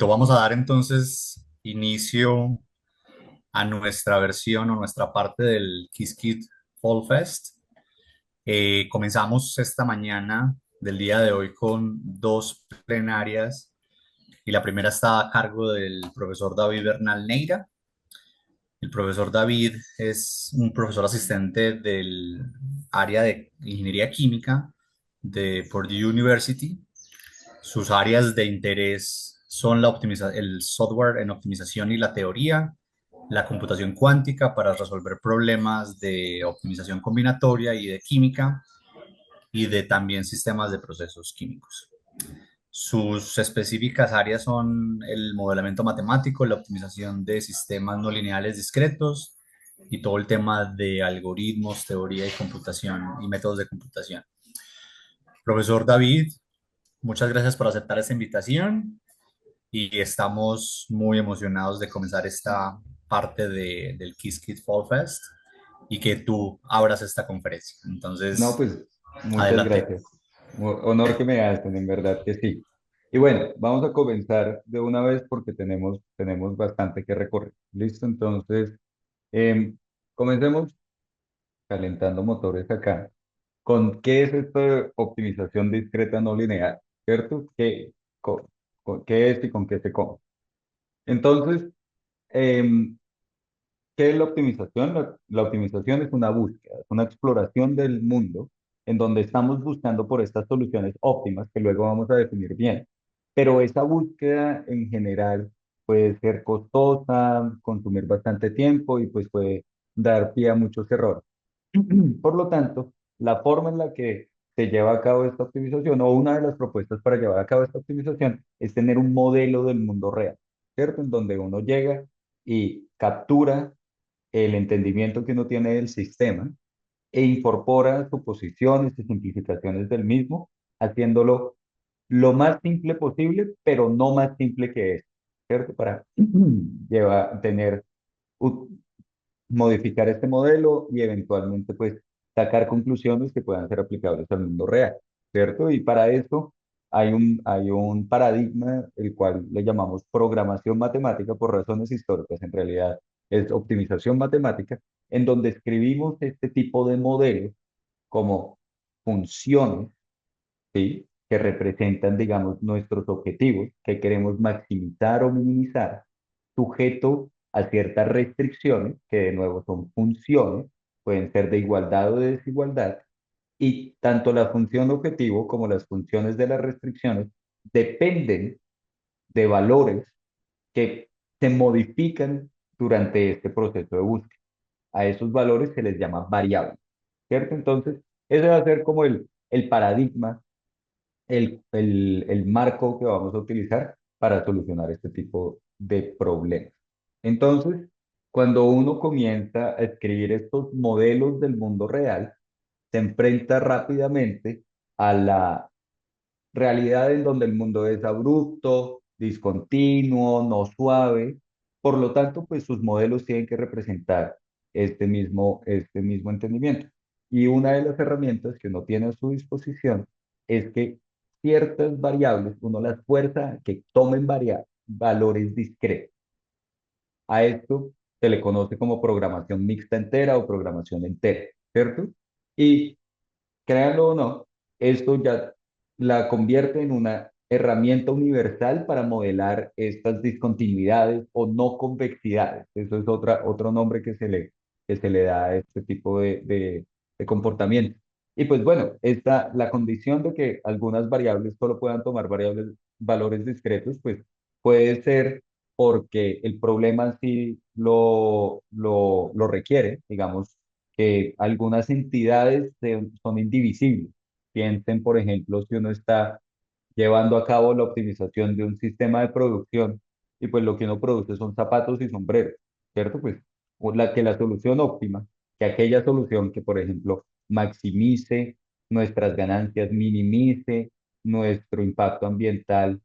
Vamos a dar entonces inicio a nuestra versión o nuestra parte del Qiskit Fall Fest. Comenzamos esta mañana del día de hoy con dos plenarias y la primera está a cargo del profesor David Bernal Neira. El profesor David es un profesor asistente del área de ingeniería química de Purdue University. Sus áreas de interés son el software en optimización y la teoría, la computación cuántica para resolver problemas de optimización combinatoria y de química, y de también sistemas de procesos químicos. Sus específicas áreas son el modelamiento matemático, la optimización de sistemas no lineales discretos y todo el tema de algoritmos, teoría y computación y métodos de computación. Profesor David, muchas gracias por aceptar esta invitación y estamos muy emocionados de comenzar esta parte del Kiss Kids Fall Fest y que tú abras esta conferencia. No, Entonces, pues muchas adelante. gracias. Honor que me hacen, en verdad que sí. Y bueno, vamos a comenzar de una vez porque tenemos bastante que recorrer. ¿Listo? Entonces, em, comencemos calentando motores acá. ¿Con qué es esto de optimización discreta no lineal? ¿Cierto? ¿Qué es y con qué se come? Entonces, em, ¿qué es la optimización? La optimización es una búsqueda, es una exploración del mundo en donde estamos buscando por estas soluciones óptimas que luego vamos a definir bien. Pero esa búsqueda en general puede ser costosa, consumir bastante tiempo y pues puede dar pie a muchos errores. Por lo tanto, la forma en la que se lleva a cabo esta optimización o una de las propuestas para llevar a cabo esta optimización es tener un modelo del mundo real, ¿cierto? En donde uno llega y captura el entendimiento que uno tiene del sistema e incorpora suposiciones y simplificaciones del mismo, haciéndolo lo más simple posible, pero no más simple que es, ¿cierto? Para tener, u- modificar este modelo y eventualmente pues sacar conclusiones que puedan ser aplicables al mundo real, ¿cierto? Y para eso hay un paradigma, el cual le llamamos programación matemática por razones históricas, en realidad es optimización matemática, en donde escribimos este tipo de modelos como funciones, ¿sí? Que representan, digamos, nuestros objetivos que queremos maximizar o minimizar, sujeto a ciertas restricciones, que de nuevo son funciones, pueden ser de igualdad o de desigualdad, y tanto la función objetivo como las funciones de las restricciones dependen de valores que se modifican durante este proceso de búsqueda. A esos valores se les llama variables, ¿cierto? Entonces, ese va a ser como el paradigma, el marco que vamos a utilizar para solucionar este tipo de problemas. Entonces, cuando uno comienza a escribir estos modelos del mundo real, se enfrenta rápidamente a la realidad en donde el mundo es abrupto, discontinuo, no suave. Por lo tanto, pues sus modelos tienen que representar este mismo entendimiento. Y una de las herramientas que uno tiene a su disposición es que ciertas variables uno las fuerza a que tomen valores discretos. A esto se le conoce como programación mixta entera o programación entera, ¿cierto? Y créanlo o no, esto ya la convierte en una herramienta universal para modelar estas discontinuidades o no convexidades. Eso es otro nombre que se le da a este tipo de comportamiento. Y pues bueno, la condición de que algunas variables solo puedan tomar valores discretos, pues puede ser porque el problema en sí lo requiere, digamos, que algunas entidades son indivisibles. Piensen, por ejemplo, si uno está llevando a cabo la optimización de un sistema de producción y pues lo que uno produce son zapatos y sombreros, ¿cierto? Pues que la solución óptima, que aquella solución que, por ejemplo, maximice nuestras ganancias, minimice nuestro impacto ambiental,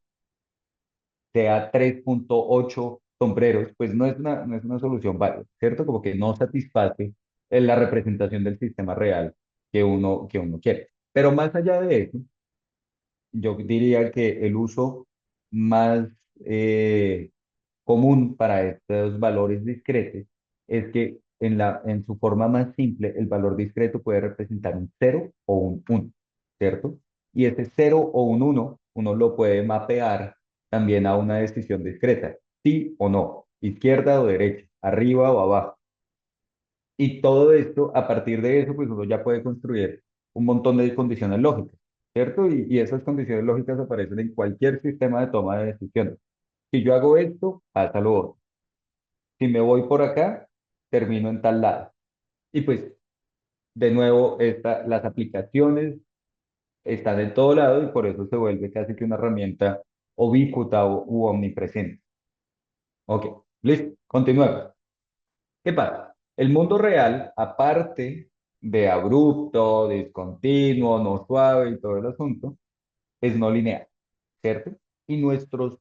sea 3.8 sombreros, pues no es una solución válida, ¿cierto? Como que no satisface la representación del sistema real que uno quiere. Pero más allá de eso, yo diría que el uso más eh, común para estos valores discretos es que en su forma más simple, el valor discreto puede representar un cero o un uno, ¿cierto? Y ese cero o un uno lo puede mapear también a una decisión discreta, sí o no, izquierda o derecha, arriba o abajo. Y todo esto, a partir de eso, pues uno ya puede construir un montón de condiciones lógicas, ¿cierto? Y esas condiciones lógicas aparecen en cualquier sistema de toma de decisiones. Si yo hago esto, pasa lo otro. Si me voy por acá, termino en tal lado. Y pues, de nuevo, las aplicaciones están en todo lado y por eso se vuelve casi que una herramienta ubícuta u omnipresente. Ok, listo, continuemos. ¿Qué pasa? El mundo real, aparte de abrupto, discontinuo, no suave y todo el asunto, es no lineal, ¿cierto? Y nuestros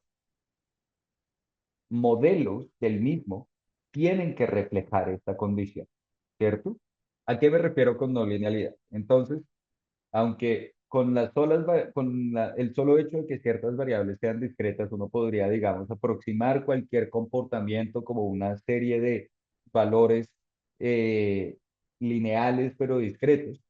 modelos del mismo tienen que reflejar esta condición, ¿cierto? ¿A qué me refiero con no linealidad? Entonces, aunque con el solo hecho de que ciertas variables sean discretas, uno podría, digamos, aproximar cualquier comportamiento como una serie de valores eh, lineales pero discretos.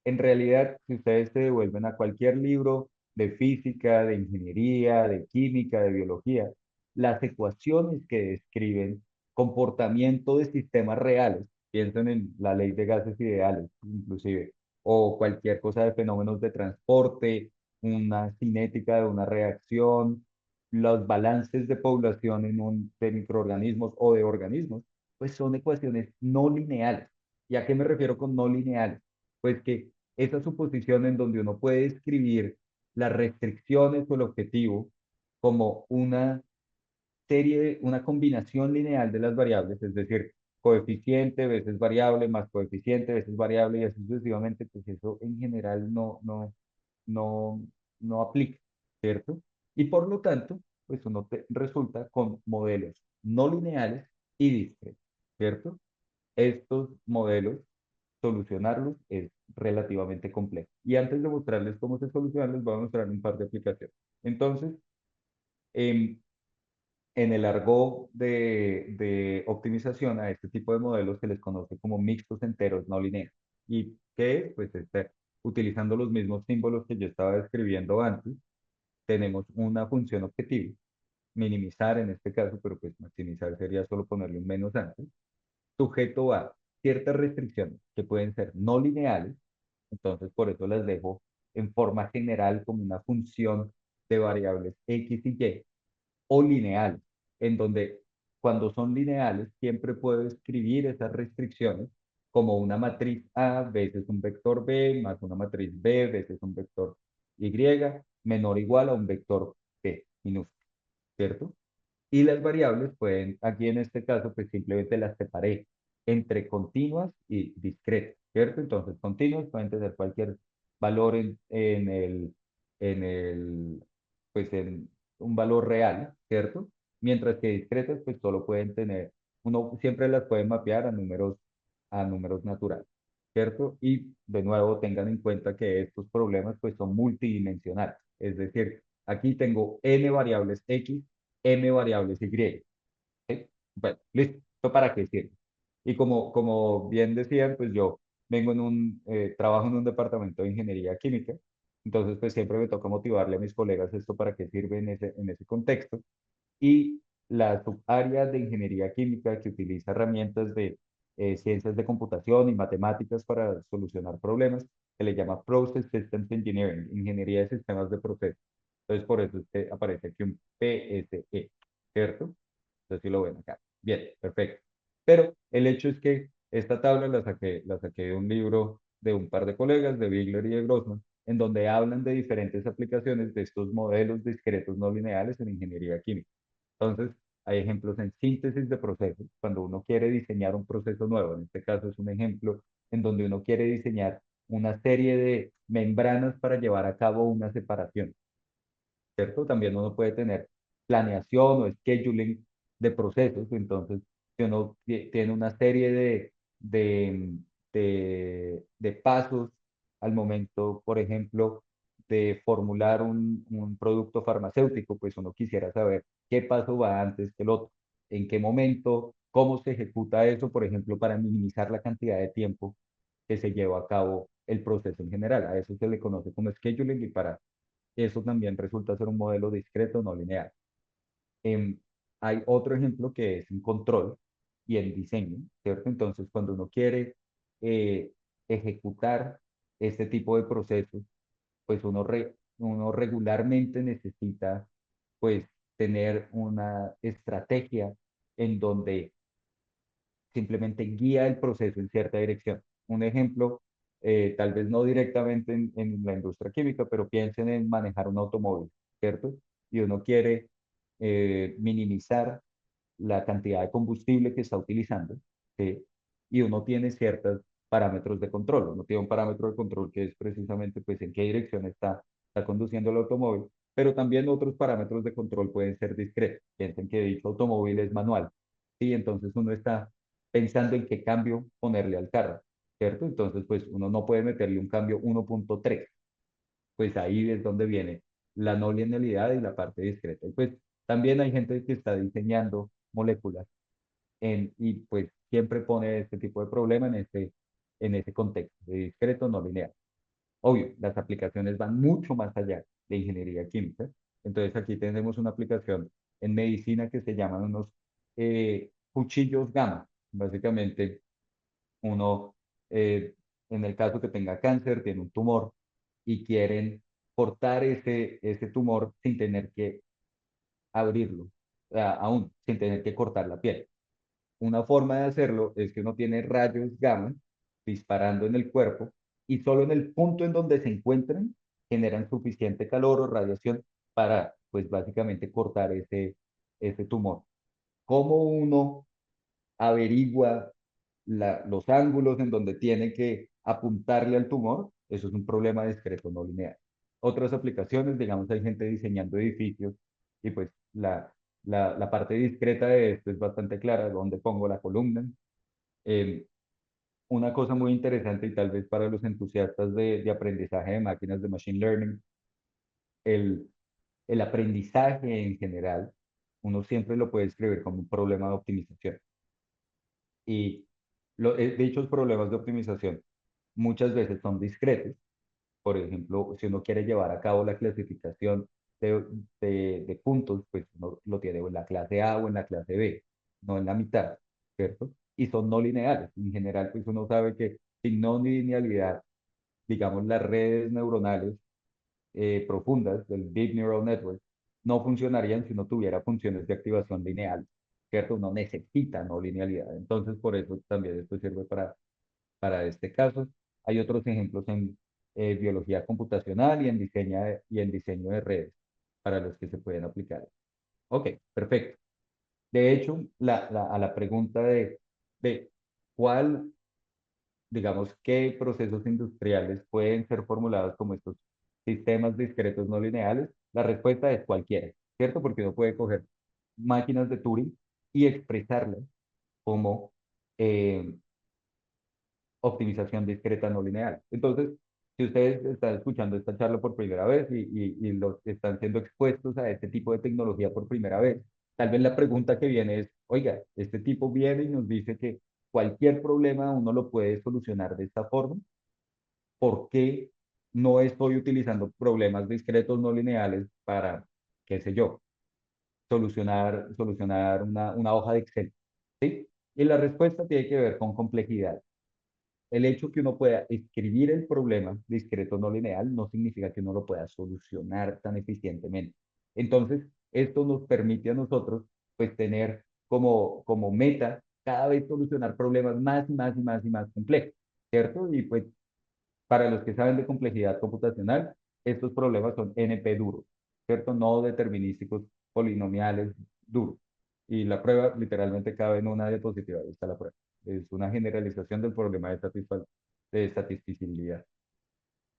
En realidad, si ustedes se devuelven a cualquier libro de física, de ingeniería, de química, de biología, las ecuaciones que describen comportamiento de sistemas reales, piensen en la ley de gases ideales, inclusive, o cualquier cosa de fenómenos de transporte, una cinética de una reacción, los balances de población de microorganismos o de organismos, pues son ecuaciones no lineales. ¿Y a qué me refiero con no lineales? Pues que esa suposición en donde uno puede escribir las restricciones o el objetivo como una combinación lineal de las variables, es decir, coeficiente veces variable más coeficiente veces variable y así sucesivamente, pues eso en general no, no aplica, ¿cierto? Y por lo tanto, pues uno resulta con modelos no lineales y discretos, ¿cierto? Estos modelos, solucionarlos es relativamente complejo. Y antes de mostrarles cómo se solucionan, les voy a mostrar un par de aplicaciones. Entonces, em, en el argot de optimización a este tipo de modelos se les conoce como mixtos enteros no lineales. ¿Y qué es? Pues utilizando los mismos símbolos que yo estaba describiendo antes, tenemos una función objetivo, minimizar en este caso, pero pues maximizar sería solo ponerle un menos antes, sujeto a ciertas restricciones que pueden ser no lineales, entonces por eso las dejo en forma general como una función de variables x y y, o lineales, en donde cuando son lineales siempre puedo escribir esas restricciones como una matriz A veces un vector B más una matriz B veces un vector Y menor o igual a un vector B minúsculo, ¿cierto? Y las variables pueden, aquí en este caso, pues simplemente las separé entre continuas y discretas, ¿cierto? Entonces, continuas pueden tener cualquier valor en el, pues en un valor real, ¿cierto? Mientras que discretas, pues solo pueden tener, uno siempre las puede mapear a números naturales, ¿cierto? Y de nuevo tengan en cuenta que estos problemas, pues son multidimensionales, es decir, aquí tengo n variables x m variables y. ¿Sí? Bueno, listo. ¿Esto para qué sirve? Y como bien decían, pues yo trabajo en un departamento de ingeniería química, entonces pues siempre me toca motivarle a mis colegas esto para qué sirve en ese contexto. Y la subárea de ingeniería química que utiliza herramientas de ciencias de computación y matemáticas para solucionar problemas, se le llama Process Systems Engineering, ingeniería de sistemas de proceso. Entonces por eso es que aparece aquí un PSE, ¿cierto? Entonces sí lo ven acá. Bien, perfecto. Pero el hecho es que esta tabla la saqué de un libro de un par de colegas, de Bigler y de Grossman, en donde hablan de diferentes aplicaciones de estos modelos discretos no lineales en ingeniería química. Entonces, hay ejemplos en síntesis de procesos, cuando uno quiere diseñar un proceso nuevo. En este caso es un ejemplo en donde uno quiere diseñar una serie de membranas para llevar a cabo una separación. ¿Cierto? También uno puede tener planeación o scheduling de procesos, entonces, si uno tiene una serie de pasos al momento, por ejemplo, de formular un producto farmacéutico, pues uno quisiera saber qué paso va antes que el otro, en qué momento, cómo se ejecuta eso, por ejemplo, para minimizar la cantidad de tiempo que se lleva a cabo el proceso en general. A eso se le conoce como scheduling y para eso también resulta ser un modelo discreto no lineal. Em, Hay otro ejemplo que es en control y en diseño, ¿cierto? Entonces, cuando uno quiere eh, ejecutar este tipo de procesos, pues uno regularmente necesita, pues, tener una estrategia en donde simplemente guía el proceso en cierta dirección. Un ejemplo, tal vez no directamente en la industria química, pero piensen en manejar un automóvil, ¿cierto? Y uno quiere minimizar la cantidad de combustible que está utilizando, ¿sí? Y uno tiene ciertos parámetros de control. Uno tiene un parámetro de control que es precisamente pues en qué dirección está conduciendo el automóvil, pero también otros parámetros de control pueden ser discretos. Piensen que dicho automóvil es manual, ¿sí? Entonces uno está pensando en qué cambio ponerle al carro, ¿cierto? Entonces pues uno no puede meterle un cambio 1.3, pues ahí es donde viene la no linealidad y la parte discreta. Y pues también hay gente que está diseñando moléculas y pues siempre pone este tipo de problema en ese contexto de discreto no lineal. Obvio, las aplicaciones van mucho más allá de ingeniería química. Entonces aquí tenemos una aplicación en medicina que se llaman unos cuchillos gamma. Básicamente uno, en el caso que tenga cáncer, tiene un tumor y quieren cortar ese tumor sin tener que abrirlo, aún sin tener que cortar la piel. Una forma de hacerlo es que uno tiene rayos gamma disparando en el cuerpo y solo en el punto en donde se encuentran generan suficiente calor o radiación para, pues básicamente cortar ese tumor. ¿Cómo uno averigua los ángulos en donde tiene que apuntarle al tumor? Eso es un problema discreto no lineal. Otras aplicaciones, digamos, hay gente diseñando edificios y pues la parte discreta de esto es bastante clara, dónde pongo la columna. Eh, una cosa muy interesante y tal vez para los entusiastas de aprendizaje de máquinas de machine learning, el, el aprendizaje en general, uno siempre lo puede escribir como un problema de optimización. Y dichos problemas de optimización muchas veces son discretos. Por ejemplo, si uno quiere llevar a cabo la clasificación de, de puntos, pues uno lo tiene o en la clase A o en la clase B, no en la mitad, ¿cierto? Y son no lineales. En general, pues uno sabe que sin no linealidad, digamos, las redes neuronales profundas del Deep Neural Network no funcionarían si no tuviera funciones de activación lineal, ¿cierto? Uno necesita no linealidad. Entonces, por eso también esto sirve para este caso. Hay otros ejemplos en biología computacional y en diseño de redes para los que se pueden aplicar. Ok, perfecto. De hecho, a la pregunta de cuál, digamos, qué procesos industriales pueden ser formulados como estos sistemas discretos no lineales, la respuesta es cualquiera, ¿cierto? Porque uno puede coger máquinas de Turing y expresarlas como eh, optimización discreta no lineal. Entonces, si ustedes están escuchando esta charla por primera vez y los están siendo expuestos a este tipo de tecnología por primera vez, tal vez la pregunta que viene es, oiga, este tipo viene y nos dice que cualquier problema uno lo puede solucionar de esta forma. ¿Por qué no estoy utilizando problemas discretos no lineales para, qué sé yo, solucionar una hoja de Excel? ¿Sí? Y la respuesta tiene que ver con complejidad. El hecho que uno pueda escribir el problema discreto no lineal no significa que uno lo pueda solucionar tan eficientemente. Entonces, esto nos permite a nosotros, pues, tener como meta cada vez solucionar problemas más y más y más y más complejos, ¿cierto? Y pues, para los que saben de complejidad computacional, estos problemas son NP duros, ¿cierto? No determinísticos polinomiales duros. Y la prueba literalmente cabe en una diapositiva, ahí está la prueba. Es una generalización del problema de estatisticidad.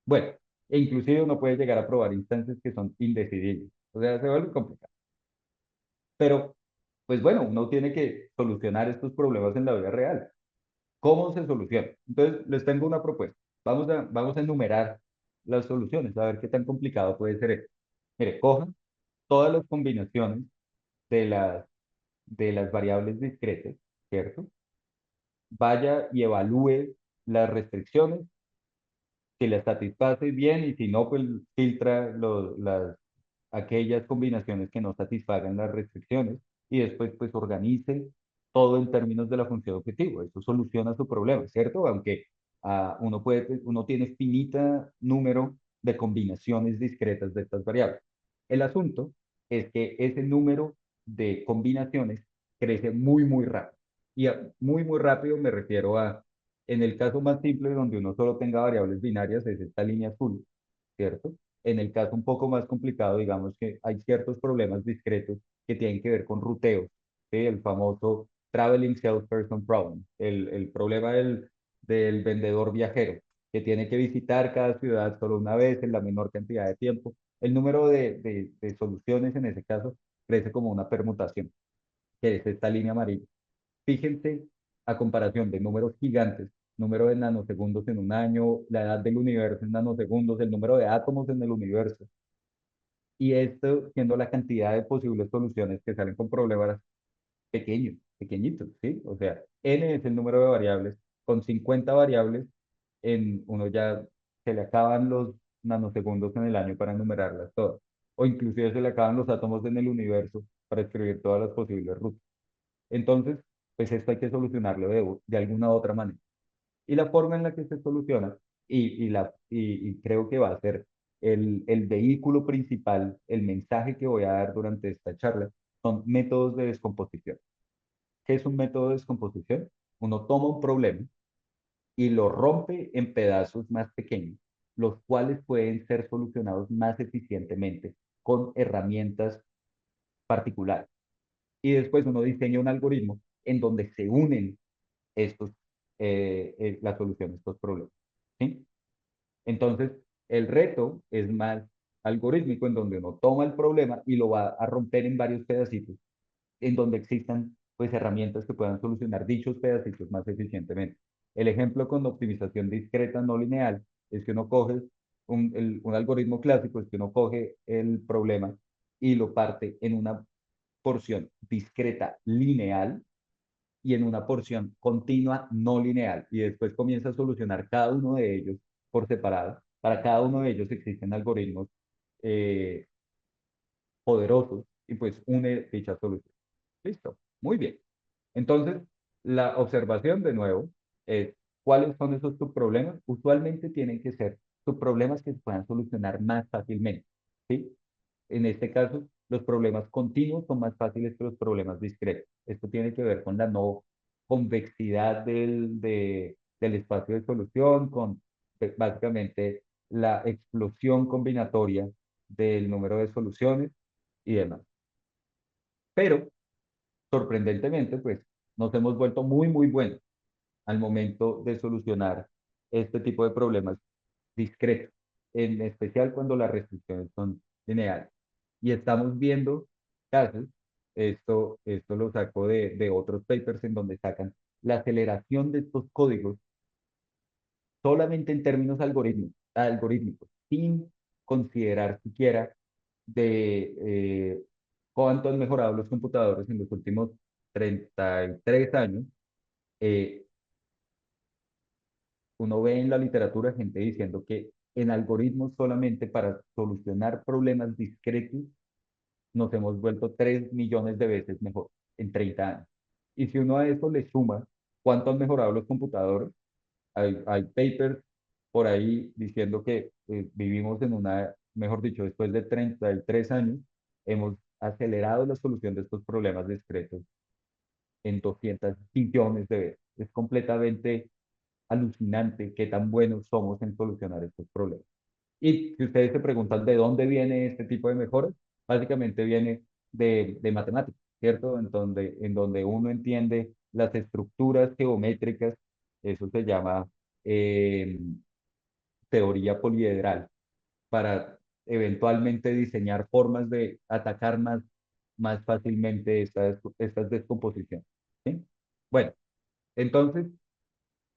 Bueno, e inclusive uno puede llegar a probar instancias que son indecidibles. O sea, se vuelve complicado. Pero, pues bueno, uno tiene que solucionar estos problemas en la vida real. ¿Cómo se soluciona? Entonces, les tengo una propuesta. Vamos a enumerar. las soluciones, a ver qué tan complicado puede ser esto. Mire, coja todas las combinaciones de las variables discretas, ¿cierto? Vaya y evalúe las restricciones, si las satisface bien y si no, pues filtra aquellas combinaciones que no satisfagan las restricciones y después pues organice todo en términos de la función objetivo. Eso soluciona su problema, ¿cierto? Aunque uno tiene finita número de combinaciones discretas de estas variables. El asunto es que ese número de combinaciones crece muy, muy rápido. Y muy, muy rápido me refiero a, en el caso más simple donde uno solo tenga variables binarias, es esta línea azul, ¿cierto? En el caso un poco más complicado, digamos que hay ciertos problemas discretos que tienen que ver con ruteos, ¿sí? El famoso Traveling Salesperson Problem, el problema del vendedor viajero, que tiene que visitar cada ciudad solo una vez en la menor cantidad de tiempo. El número de soluciones en ese caso crece como una permutación, que es esta línea amarilla. Fíjense, a comparación de números gigantes, número de nanosegundos en un año, la edad del universo en nanosegundos, el número de átomos en el universo, y esto siendo la cantidad de posibles soluciones que salen con problemas pequeños, pequeñitos, ¿sí? O sea, n es el número de variables, con 50 variables, uno ya se le acaban los nanosegundos en el año para enumerarlas todas, o inclusive se le acaban los átomos en el universo para escribir todas las posibles rutas. Entonces, pues esto hay que solucionarlo de alguna otra manera. Y la forma en la que se soluciona, y creo que va a ser el vehículo principal, el mensaje que voy a dar durante esta charla, son métodos de descomposición. ¿Qué es un método de descomposición? Uno toma un problema y lo rompe en pedazos más pequeños, los cuales pueden ser solucionados más eficientemente con herramientas particulares. Y después uno diseña un algoritmo en donde se unen estos, la solución a estos problemas. ¿Sí? Entonces, el reto es más algorítmico, en donde uno toma el problema y lo va a romper en varios pedacitos, en donde existan pues herramientas que puedan solucionar dichos pedacitos más eficientemente. El ejemplo con optimización discreta no lineal es que uno coge un algoritmo clásico, es que uno coge el problema y lo parte en una porción discreta lineal y en una porción continua no lineal y después comienza a solucionar cada uno de ellos por separado. Para cada uno de ellos existen algoritmos eh, poderosos y pues une dicha solución. Listo, muy bien. Entonces, la observación de nuevo es cuáles son esos subproblemas. Usualmente tienen que ser subproblemas que se puedan solucionar más fácilmente, ¿sí? En este caso, los problemas continuos son más fáciles que los problemas discretos. Esto tiene que ver con la no convexidad del espacio de solución, con básicamente la explosión combinatoria del número de soluciones y demás. Pero, sorprendentemente, pues nos hemos vuelto muy, muy buenos al momento de solucionar este tipo de problemas discretos, en especial cuando las restricciones son lineales. Y estamos viendo casos, esto lo saco de otros papers en donde sacan la aceleración de estos códigos solamente en términos algorítmicos, sin considerar siquiera de cuánto han mejorado los computadores en los últimos 33 años. eh, Uno ve en la literatura gente diciendo que en algoritmos solamente para solucionar problemas discretos nos hemos vuelto 3 millones de veces mejor en 30 años. Y si uno a eso le suma cuánto han mejorado los computadores, hay papers por ahí diciendo que vivimos en una, mejor dicho, después de 33 años, hemos acelerado la solución de estos problemas discretos en 200 billones de veces. Es completamente alucinante qué tan buenos somos en solucionar estos problemas. Y si ustedes se preguntan de dónde viene este tipo de mejoras, básicamente viene de matemáticas, ¿cierto? En donde uno entiende las estructuras geométricas, eso se llama eh, teoría poliedral, para eventualmente diseñar formas de atacar más fácilmente estas descomposiciones. ¿Sí? Bueno, entonces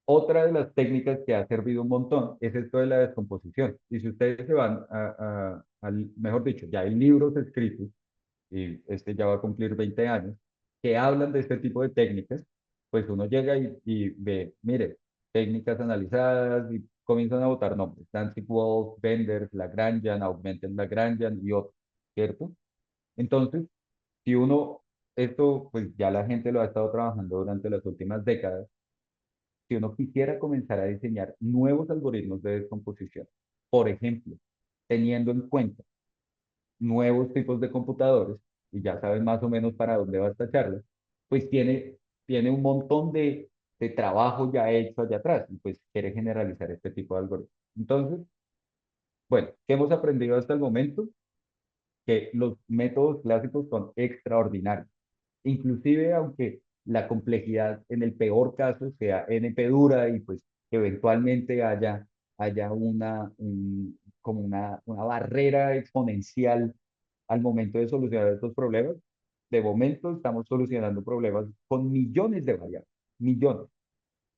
Otra de las técnicas que ha servido un montón es esto de la descomposición. Y si ustedes se van al, mejor dicho, ya hay libros escritos, y este ya va a cumplir 20 años, que hablan de este tipo de técnicas, pues uno llega y ve, mire, técnicas analizadas y comienzan a botar nombres. Danzig-Wolf, Bender, Lagrangian, Augmented Lagrangian y otros, ¿cierto? Entonces, si uno, esto pues ya la gente lo ha estado trabajando durante las últimas décadas, si uno quisiera comenzar a diseñar nuevos algoritmos de descomposición, por ejemplo, teniendo en cuenta nuevos tipos de computadores, y ya saben más o menos para dónde va esta charla, pues tiene un montón de trabajo ya hecho allá atrás, y pues quiere generalizar este tipo de algoritmos. Entonces, bueno, ¿qué hemos aprendido hasta el momento? Que los métodos clásicos son extraordinarios. Inclusive aunque la complejidad en el peor caso sea NP dura y pues que eventualmente haya como una barrera exponencial al momento de solucionar estos problemas, de momento estamos solucionando problemas con millones de variables, millones.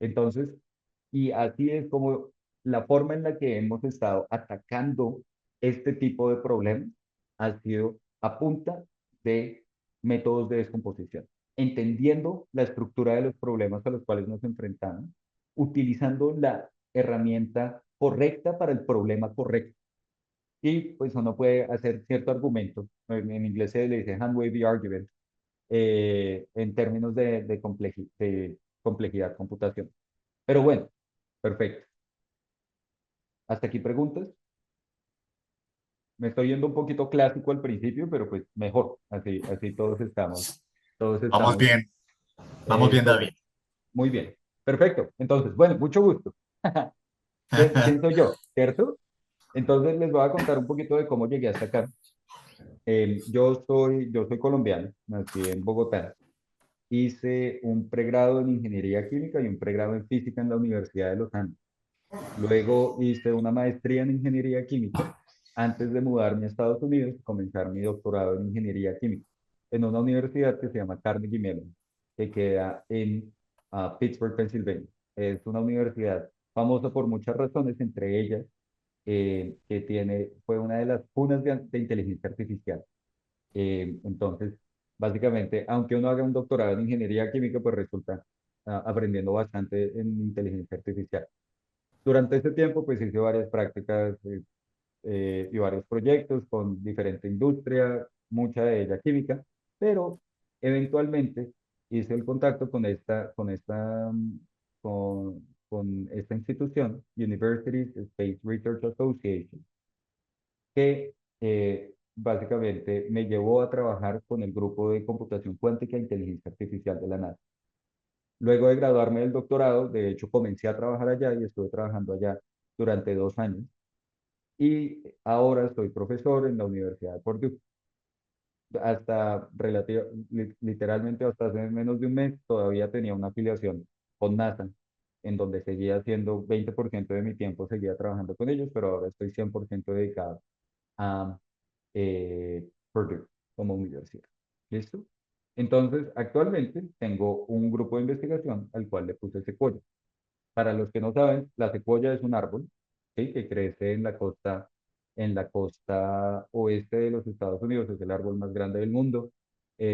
Entonces, y así es como la forma en la que hemos estado atacando este tipo de problemas ha sido a punta de métodos de descomposición, entendiendo la estructura de los problemas a los cuales nos enfrentamos, utilizando la herramienta correcta para el problema correcto. Y pues uno puede hacer cierto argumento, en inglés se le dice hand wavy argument, en términos de complejidad computacional. Pero bueno, perfecto. Hasta aquí preguntas. Me estoy yendo un poquito clásico al principio, pero pues mejor. Así todos Vamos estamos, bien, vamos bien, ok, David. muy bien. Perfecto. Entonces, bueno, mucho gusto. ¿Quién soy yo? ¿Cierto? Entonces les voy a contar un poquito de cómo llegué hasta acá. Yo soy colombiano, nací en Bogotá. Hice un pregrado en ingeniería química y un pregrado en física en la Universidad de Los Andes. Luego hice una maestría en ingeniería química antes de mudarme a Estados Unidos y comenzar mi doctorado en ingeniería química en una universidad que se llama Carnegie Mellon, que queda en Pittsburgh, Pensilvania. Es una universidad famosa por muchas razones, entre ellas fue una de las cunas de inteligencia artificial. Entonces, básicamente, aunque uno haga un doctorado en ingeniería química, pues resulta aprendiendo bastante en inteligencia artificial. Durante este tiempo, pues hice varias prácticas y varios proyectos con diferente industria, mucha de ella química, pero eventualmente hice el contacto con esta institución, Universities Space Research Association, que básicamente me llevó a trabajar con el grupo de computación cuántica e inteligencia artificial de la NASA. Luego de graduarme del doctorado, de hecho, comencé a trabajar allá y estuve trabajando allá durante 2 años. Y ahora soy profesor en la Universidad de Purdue. Literalmente hasta hace menos de un mes todavía tenía una afiliación con NASA, en donde seguía haciendo 20% de mi tiempo, seguía trabajando con ellos, pero ahora estoy 100% dedicado a Purdue como universidad. ¿Listo? Entonces, actualmente tengo un grupo de investigación al cual le puse Sequoia. Para los que no saben, la secuoya es un árbol, ¿sí? Que crece en la costa oeste de los Estados Unidos, es el árbol más grande del mundo,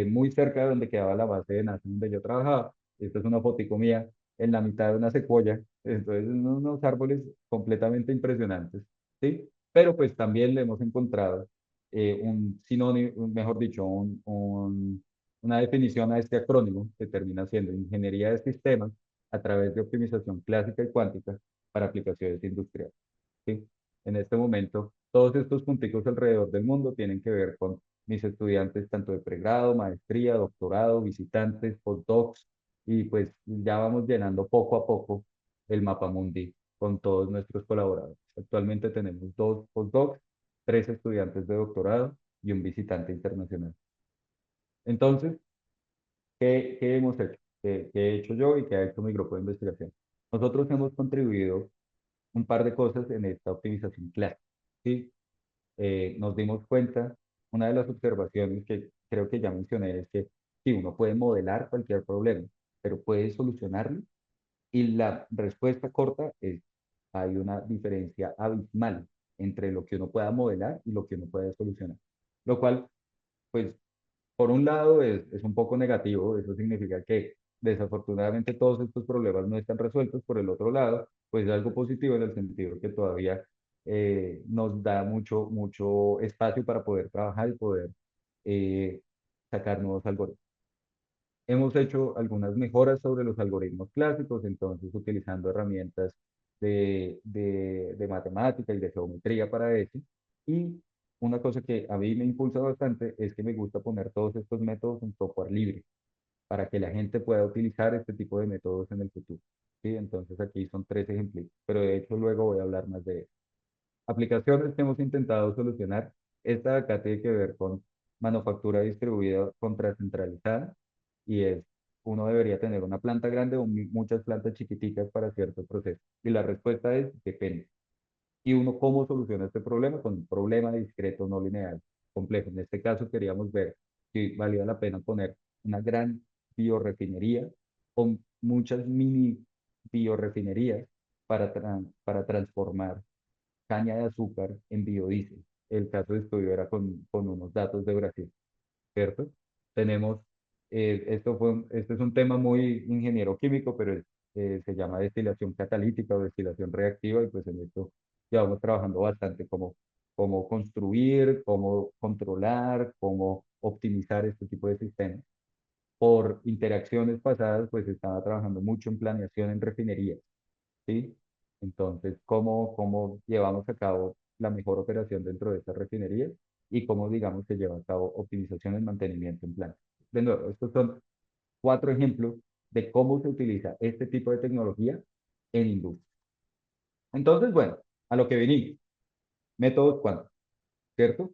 muy cerca de donde quedaba la base de NASA donde yo trabajaba. Esta es una fotico mía en la mitad de una secuoya, entonces son unos árboles completamente impresionantes, ¿sí? Pero pues también le hemos encontrado un sinónimo, mejor dicho, una definición a este acrónimo que termina siendo ingeniería de sistemas a través de optimización clásica y cuántica para aplicaciones industriales. ¿Sí? En este momento, todos estos punticos alrededor del mundo tienen que ver con mis estudiantes tanto de pregrado, maestría, doctorado, visitantes, postdocs, y pues ya vamos llenando poco a poco el mapa mundi con todos nuestros colaboradores. Actualmente tenemos 2 postdocs, 3 estudiantes de doctorado y un visitante internacional. Entonces, ¿qué hemos hecho? ¿Qué he hecho yo y qué ha hecho mi grupo de investigación? Nosotros hemos contribuido un par de cosas en esta optimización clásica. ¿Sí? Nos dimos cuenta, una de las observaciones que creo que ya mencioné es que sí, uno puede modelar cualquier problema, pero puede solucionarlo. Y la respuesta corta es, hay una diferencia abismal entre lo que uno pueda modelar y lo que uno puede solucionar. Lo cual, pues, por un lado es un poco negativo, eso significa que desafortunadamente todos estos problemas no están resueltos. Por el otro lado, pues es algo positivo en el sentido que todavía nos da mucho espacio para poder trabajar y poder eh, sacar nuevos algoritmos. Hemos hecho algunas mejoras sobre los algoritmos clásicos, entonces utilizando herramientas de matemática y de geometría para eso. Y una cosa que a mí me impulsa bastante es que me gusta poner todos estos métodos en software libre para que la gente pueda utilizar este tipo de métodos en el futuro. ¿Sí? Entonces aquí son tres ejemplos, pero de hecho luego voy a hablar más de eso. Aplicaciones que hemos intentado solucionar. Esta de acá tiene que ver con manufactura distribuida contra centralizada y es, uno debería tener una planta grande o muchas plantas chiquiticas para cierto proceso. Y la respuesta es depende. ¿Y uno cómo soluciona este problema? Con un problema discreto, no lineal, complejo. En este caso queríamos ver si valía la pena poner una gran biorefinería con muchas mini biorefinerías para transformar caña de azúcar en biodiesel. El caso de estudio era con unos datos de Brasil, ¿cierto? Tenemos, este es un tema muy ingeniero químico, pero se llama destilación catalítica o destilación reactiva y pues en esto llevamos trabajando bastante cómo construir, cómo controlar, cómo optimizar este tipo de sistemas. Por interacciones pasadas, pues estaba trabajando mucho en planeación en refinerías. ¿Sí? Entonces, ¿cómo llevamos a cabo la mejor operación dentro de estas refinerías y cómo, digamos, se lleva a cabo optimización y mantenimiento en planta? De nuevo, estos son cuatro ejemplos de cómo se utiliza este tipo de tecnología en industria. Entonces, bueno, a lo que venimos, métodos cuánticos, ¿cierto?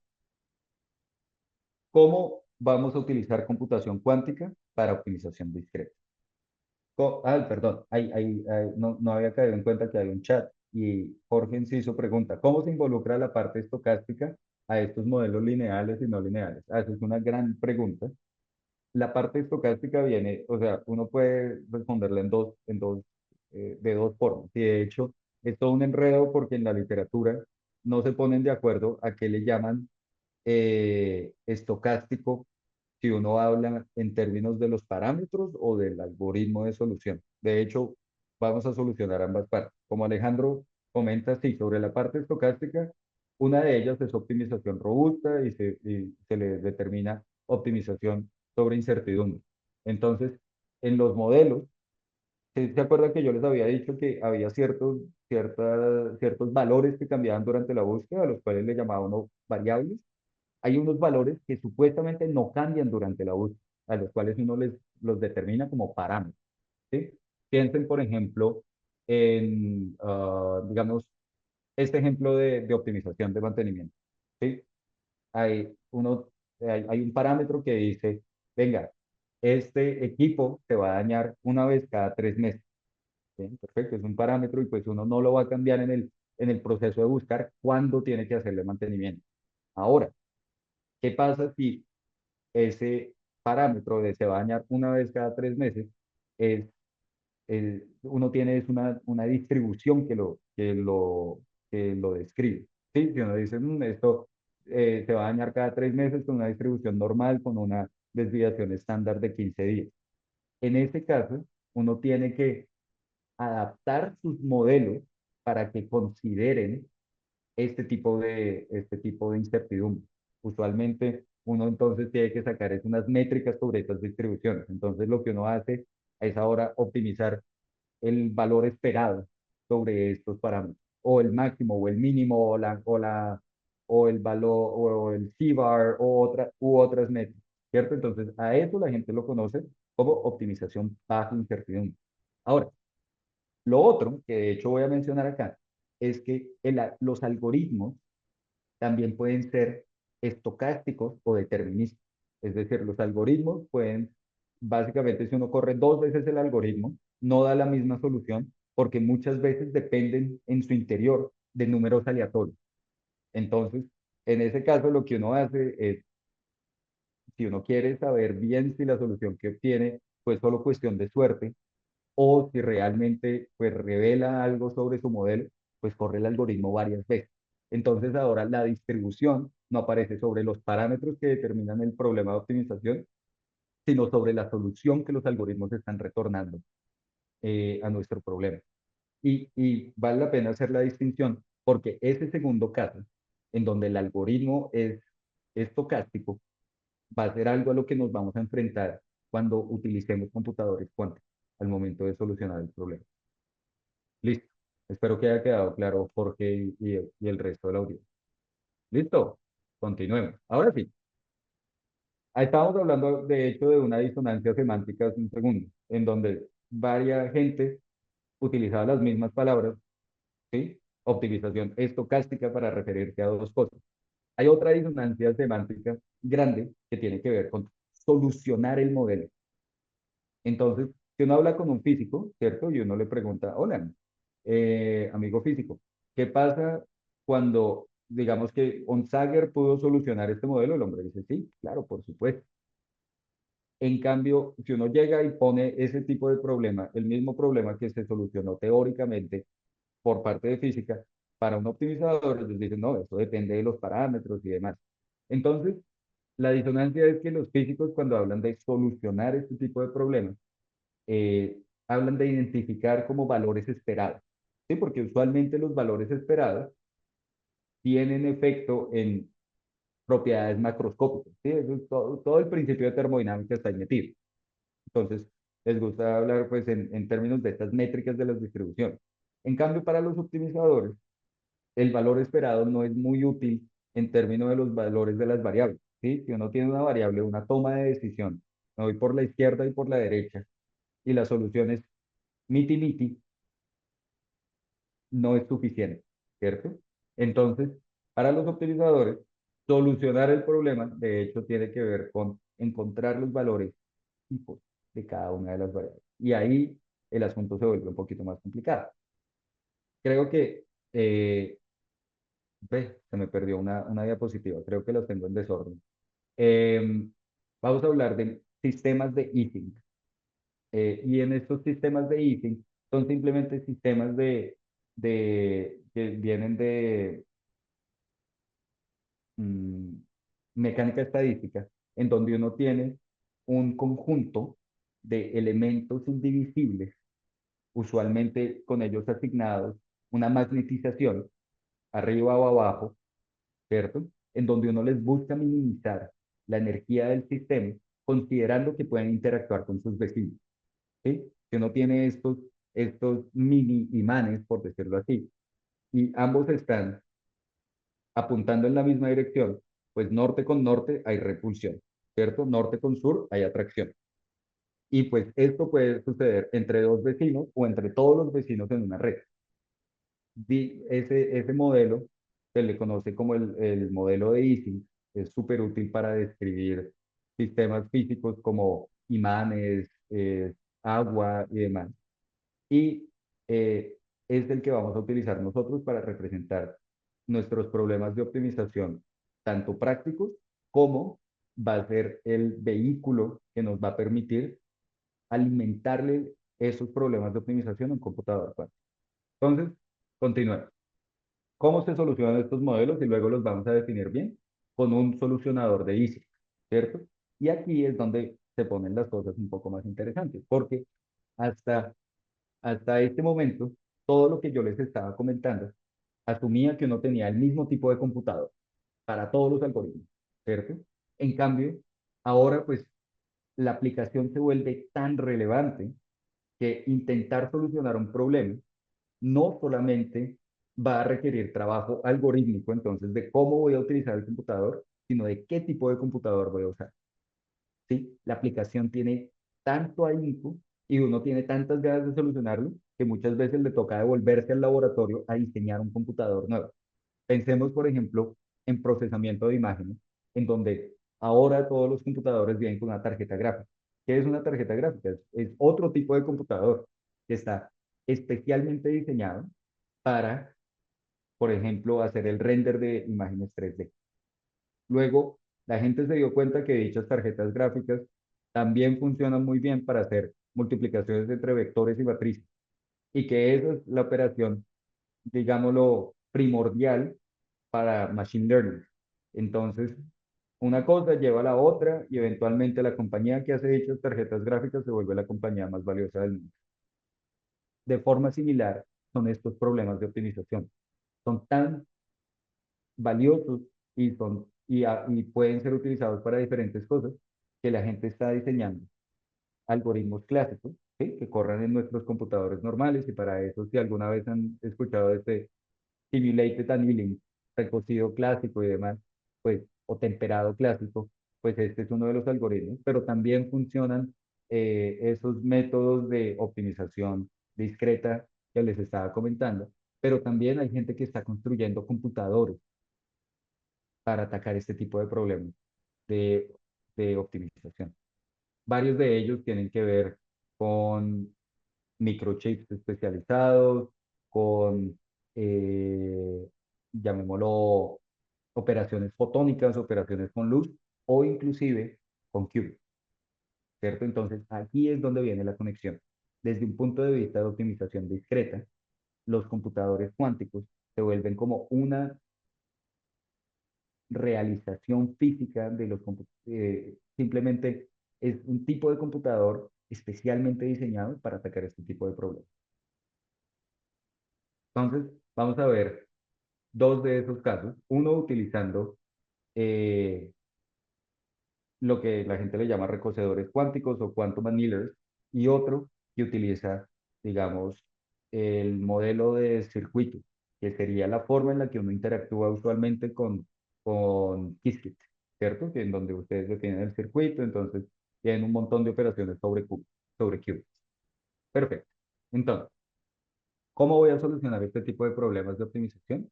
¿Cómo vamos a utilizar computación cuántica para optimización discreta? Perdón, no había caído en cuenta que hay un chat y Jorge Enciso pregunta, ¿cómo se involucra la parte estocástica a estos modelos lineales y no lineales? Esa es una gran pregunta. La parte estocástica viene, o sea, uno puede responderla de dos formas. Y de hecho, es todo un enredo porque en la literatura no se ponen de acuerdo a qué le llaman estocástico si uno habla en términos de los parámetros o del algoritmo de solución. De hecho, vamos a solucionar ambas partes. Como Alejandro comenta, sí, sobre la parte estocástica, una de ellas es optimización robusta y se le determina optimización sobre incertidumbre. Entonces, en los modelos, ¿se acuerdan que yo les había dicho que había ciertos valores que cambiaban durante la búsqueda, a los cuales le llamaba uno variables? Hay unos valores que supuestamente no cambian durante la búsqueda, a los cuales uno los determina como parámetros. ¿Sí? Piensen, por ejemplo, en, digamos, este ejemplo de optimización de mantenimiento. ¿Sí? Hay, uno, hay un parámetro que dice, venga, este equipo se va a dañar una vez cada 3 meses. ¿Sí? Perfecto, es un parámetro y pues uno no lo va a cambiar en el proceso de buscar cuándo tiene que hacerle mantenimiento. Ahora, ¿qué pasa si ese parámetro de se va a dañar una vez cada 3 meses es, uno tiene es una distribución que lo describe? ¿Sí? Si uno dice, esto se va a dañar cada 3 meses con una distribución normal, con una desviación estándar de 15 días. En ese caso, uno tiene que adaptar sus modelos para que consideren este tipo de incertidumbre. Usualmente uno entonces tiene que sacar es unas métricas sobre estas distribuciones. Entonces lo que uno hace es ahora optimizar el valor esperado sobre estos parámetros, o el máximo, o el mínimo, o el valor, o el C-bar, u otras métricas, ¿cierto? Entonces a eso la gente lo conoce como optimización bajo incertidumbre. Ahora, lo otro que de hecho voy a mencionar acá es que los algoritmos también pueden ser estocásticos o determinísticos. Es decir, los algoritmos pueden, básicamente, si uno corre 2 veces el algoritmo, no da la misma solución porque muchas veces dependen en su interior de números aleatorios. Entonces, en ese caso, lo que uno hace es, si uno quiere saber bien si la solución que obtiene fue solo cuestión de suerte o si realmente pues revela algo sobre su modelo, pues corre el algoritmo varias veces. Entonces ahora la distribución no aparece sobre los parámetros que determinan el problema de optimización, sino sobre la solución que los algoritmos están retornando a nuestro problema. Y vale la pena hacer la distinción porque ese segundo caso, en donde el algoritmo es estocástico, va a ser algo a lo que nos vamos a enfrentar cuando utilicemos computadores cuánticos al momento de solucionar el problema. Listo. Espero que haya quedado claro Jorge y el resto de la audiencia. Listo. Continuemos. Ahora sí. Ahí estábamos hablando, de hecho, de una disonancia semántica hace un segundo, en donde varias gente utilizaba las mismas palabras, ¿sí? Optimización estocástica para referirse a dos cosas. Hay otra disonancia semántica grande que tiene que ver con solucionar el modelo. Entonces, si uno habla con un físico, ¿cierto? Y uno le pregunta, hola, amigo físico, ¿qué pasa cuando, digamos que Onsager pudo solucionar este modelo? El hombre dice, sí, claro, por supuesto. En cambio, si uno llega y pone ese tipo de problema, el mismo problema que se solucionó teóricamente por parte de física, para un optimizador, ellos dicen, no, eso depende de los parámetros y demás. Entonces, la disonancia es que los físicos cuando hablan de solucionar este tipo de problemas, hablan de identificar como valores esperados, ¿sí? Porque usualmente los valores esperados tienen efecto en propiedades macroscópicas, ¿sí? Eso es todo el principio de termodinámica está ahí metido. Entonces, les gusta hablar pues en términos de estas métricas de las distribuciones. En cambio, para los optimizadores, el valor esperado no es muy útil en términos de los valores de las variables, ¿sí? Si uno tiene una variable, una toma de decisión, me voy por la izquierda y por la derecha, y la solución es miti-miti, no es suficiente, ¿cierto? Entonces, para los optimizadores, solucionar el problema, de hecho, tiene que ver con encontrar los valores tipos de cada una de las variables. Y ahí el asunto se vuelve un poquito más complicado. Creo que, se me perdió una diapositiva, creo que los tengo en desorden. Vamos a hablar de sistemas de easing. Y en estos sistemas de easing son simplemente sistemas que vienen de mm, mecánica estadística, en donde uno tiene un conjunto de elementos indivisibles, usualmente con ellos asignados una magnetización arriba o abajo, ¿cierto? En donde uno les busca minimizar la energía del sistema, considerando que pueden interactuar con sus vecinos, ¿sí? Que uno tiene estos mini imanes, por decirlo así, y ambos están apuntando en la misma dirección, pues norte con norte hay repulsión, ¿cierto? Norte con sur hay atracción. Y pues esto puede suceder entre dos vecinos o entre todos los vecinos en una red. Ese modelo se le conoce como el modelo de Ising, es súper útil para describir sistemas físicos como imanes, agua y demás. Y es el que vamos a utilizar nosotros para representar nuestros problemas de optimización, tanto prácticos como va a ser el vehículo que nos va a permitir alimentarle esos problemas de optimización a un computador cuántico. Entonces, continuemos. ¿Cómo se solucionan estos modelos? Y luego los vamos a definir bien con un solucionador de ISIC, ¿cierto? Y aquí es donde se ponen las cosas un poco más interesantes, porque hasta, hasta este momento, todo lo que yo les estaba comentando asumía que uno tenía el mismo tipo de computador para todos los algoritmos, ¿cierto? En cambio, ahora pues la aplicación se vuelve tan relevante que intentar solucionar un problema no solamente va a requerir trabajo algorítmico, entonces, de cómo voy a utilizar el computador, sino de qué tipo de computador voy a usar. ¿Sí? La aplicación tiene tanto ahínco y uno tiene tantas ganas de solucionarlo que muchas veces le toca devolverse al laboratorio a diseñar un computador nuevo. Pensemos, por ejemplo, en procesamiento de imágenes, en donde ahora todos los computadores vienen con una tarjeta gráfica. ¿Qué es una tarjeta gráfica? Es otro tipo de computador que está especialmente diseñado para, por ejemplo, hacer el render de imágenes 3D. Luego, la gente se dio cuenta que dichas tarjetas gráficas también funcionan muy bien para hacer multiplicaciones entre vectores y matrices, y que esa es la operación, digámoslo, primordial para Machine Learning. Entonces, una cosa lleva a la otra y eventualmente la compañía que hace dichas tarjetas gráficas se vuelve la compañía más valiosa del mundo. De forma similar, son estos problemas de optimización. Son tan valiosos y pueden ser utilizados para diferentes cosas que la gente está diseñando algoritmos clásicos, ¿sí? Que corran en nuestros computadores normales y para eso, si alguna vez han escuchado este simulated annealing, recocido clásico y demás, pues, o temperado clásico, pues este es uno de los algoritmos, pero también funcionan esos métodos de optimización discreta que les estaba comentando, pero también hay gente que está construyendo computadores para atacar este tipo de problemas de, de optimización. Varios de ellos tienen que ver con microchips especializados, con, eh, llamémoslo, operaciones fotónicas, operaciones con luz o inclusive con qubits, ¿cierto? Entonces, aquí es donde viene la conexión. Desde un punto de vista de optimización discreta, los computadores cuánticos se vuelven como una realización física de los computadores. Simplemente es un tipo de computador especialmente diseñado para atacar este tipo de problemas. Entonces, vamos a ver dos de esos casos. Uno utilizando eh, lo que la gente le llama recocedores cuánticos o quantum annealers, y otro que utiliza, digamos, el modelo de circuito, que sería la forma en la que uno interactúa usualmente con Qiskit, ¿cierto? Que en donde ustedes definen el circuito, entonces tienen un montón de operaciones sobre qubits. Perfecto. Entonces, ¿cómo voy a solucionar este tipo de problemas de optimización?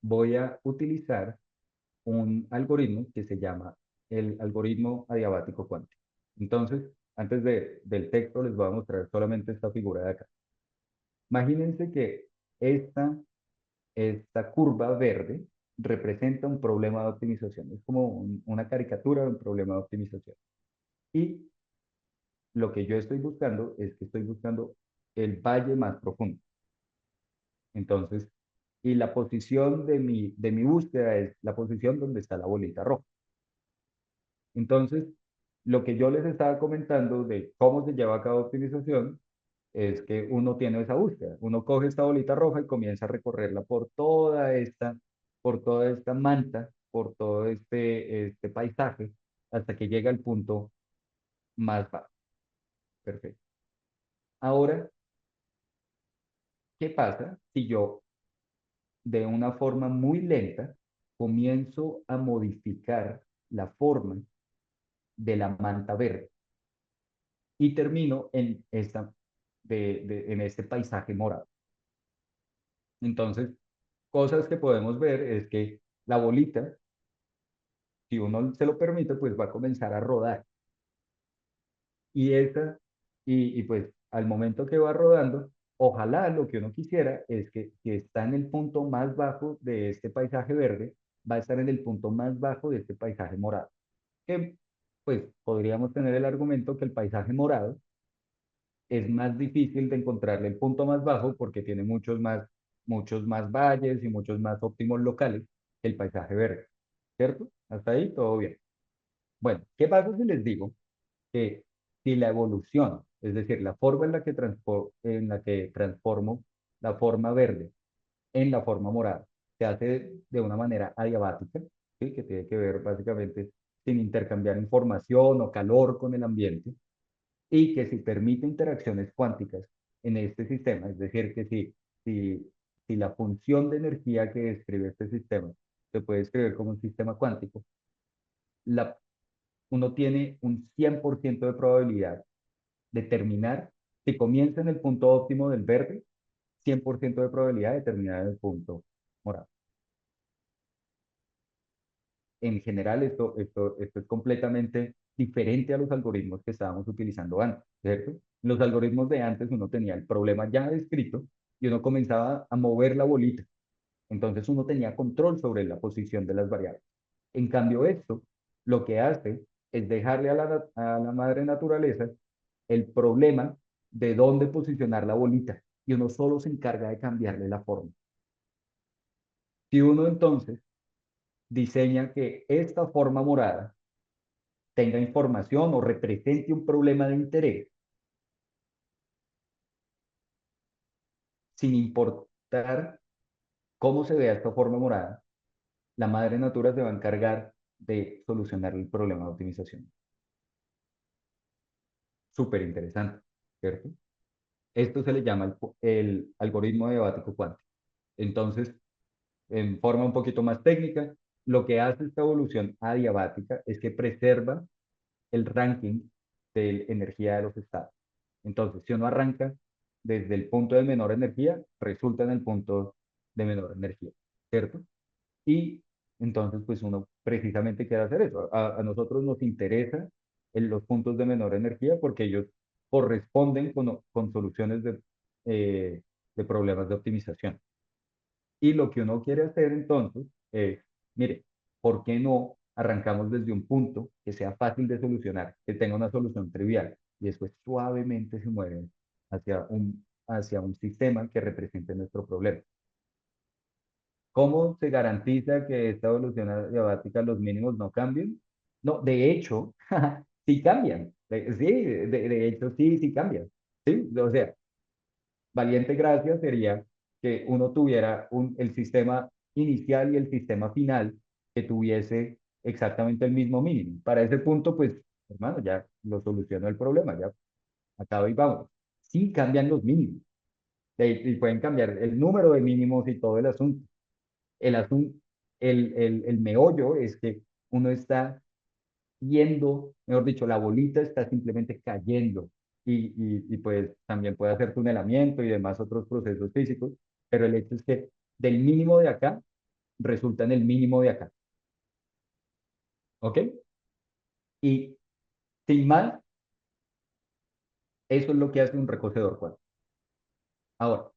Voy a utilizar un algoritmo que se llama el algoritmo adiabático cuántico. Entonces, del texto les voy a mostrar solamente esta figura de acá. Imagínense que esta curva verde representa un problema de optimización. Es como una caricatura de un problema de optimización. Y lo que yo estoy buscando es que estoy buscando el valle más profundo. Entonces, y la posición de mi búsqueda es la posición donde está la bolita roja. Entonces, lo que yo les estaba comentando de cómo se lleva a cabo optimización es que uno tiene esa búsqueda. Uno coge esta bolita roja y comienza a recorrerla por toda esta manta, por todo este paisaje, hasta que llega al punto más bajo. Perfecto. Ahora, ¿qué pasa si yo de una forma muy lenta comienzo a modificar la forma de la manta verde y termino en este paisaje morado? Entonces, cosas que podemos ver es que la bolita, si uno se lo permite, pues va a comenzar a rodar. Y pues al momento que va rodando, ojalá lo que uno quisiera es que si está en el punto más bajo de este paisaje verde, va a estar en el punto más bajo de este paisaje morado. Que pues podríamos tener el argumento que el paisaje morado es más difícil de encontrarle el punto más bajo porque tiene muchos más valles y muchos más óptimos locales que el paisaje verde, ¿cierto? Hasta ahí todo bien. Bueno, ¿qué pasa si les digo que si la evolución, es decir, la forma en la que transformo la forma verde en la forma morada, se hace de una manera adiabática, ¿sí? Que tiene que ver básicamente sin intercambiar información o calor con el ambiente, y que si permite interacciones cuánticas en este sistema, es decir, que si la función de energía que describe este sistema se puede escribir como un sistema cuántico, la, uno tiene un 100% de probabilidad de terminar, si comienza en el punto óptimo del verde, 100% de probabilidad de terminar en el punto morado. En general, esto es completamente diferente a los algoritmos que estábamos utilizando antes, ¿cierto? En los algoritmos de antes uno tenía el problema ya descrito y uno comenzaba a mover la bolita. Entonces uno tenía control sobre la posición de las variables. En cambio, esto lo que hace es dejarle a la madre naturaleza el problema de dónde posicionar la bolita y uno solo se encarga de cambiarle la forma. Si uno entonces diseña que esta forma morada tenga información o represente un problema de interés, sin importar cómo se vea esta forma morada, la madre natura se va a encargar de solucionar el problema de optimización. Súper interesante, ¿cierto? Esto se le llama el algoritmo adiabático cuántico. Entonces, en forma un poquito más técnica, lo que hace esta evolución adiabática es que preserva el ranking de energía de los estados. Entonces, si uno arranca desde el punto de menor energía, resulta en el punto de menor energía, ¿cierto? Y entonces, pues uno precisamente quiere hacer eso. A nosotros nos interesa los puntos de menor energía porque ellos corresponden con soluciones de problemas de optimización. Y lo que uno quiere hacer entonces es, mire, ¿por qué no arrancamos desde un punto que sea fácil de solucionar, que tenga una solución trivial y después suavemente se mueven hacia un sistema que represente nuestro problema? ¿Cómo se garantiza que esta evolución adiabática los mínimos no cambien? No, de hecho, sí cambian. Sí, de hecho, sí, sí cambian. Sí, o sea, valiente gracia sería que uno tuviera el sistema inicial y el sistema final que tuviese exactamente el mismo mínimo. Para ese punto, pues, hermano, ya lo solucionó el problema, ya acaba y vamos. Sí cambian los mínimos y pueden cambiar el número de mínimos y todo el asunto. El asunto, el meollo es que uno está yendo, mejor dicho, la bolita está simplemente cayendo y pues también puede hacer tunelamiento y demás otros procesos físicos, pero el hecho es que del mínimo de acá resulta en el mínimo de acá, ¿ok? Y sin más, eso es lo que hace un recocedor cuántico. Ahora,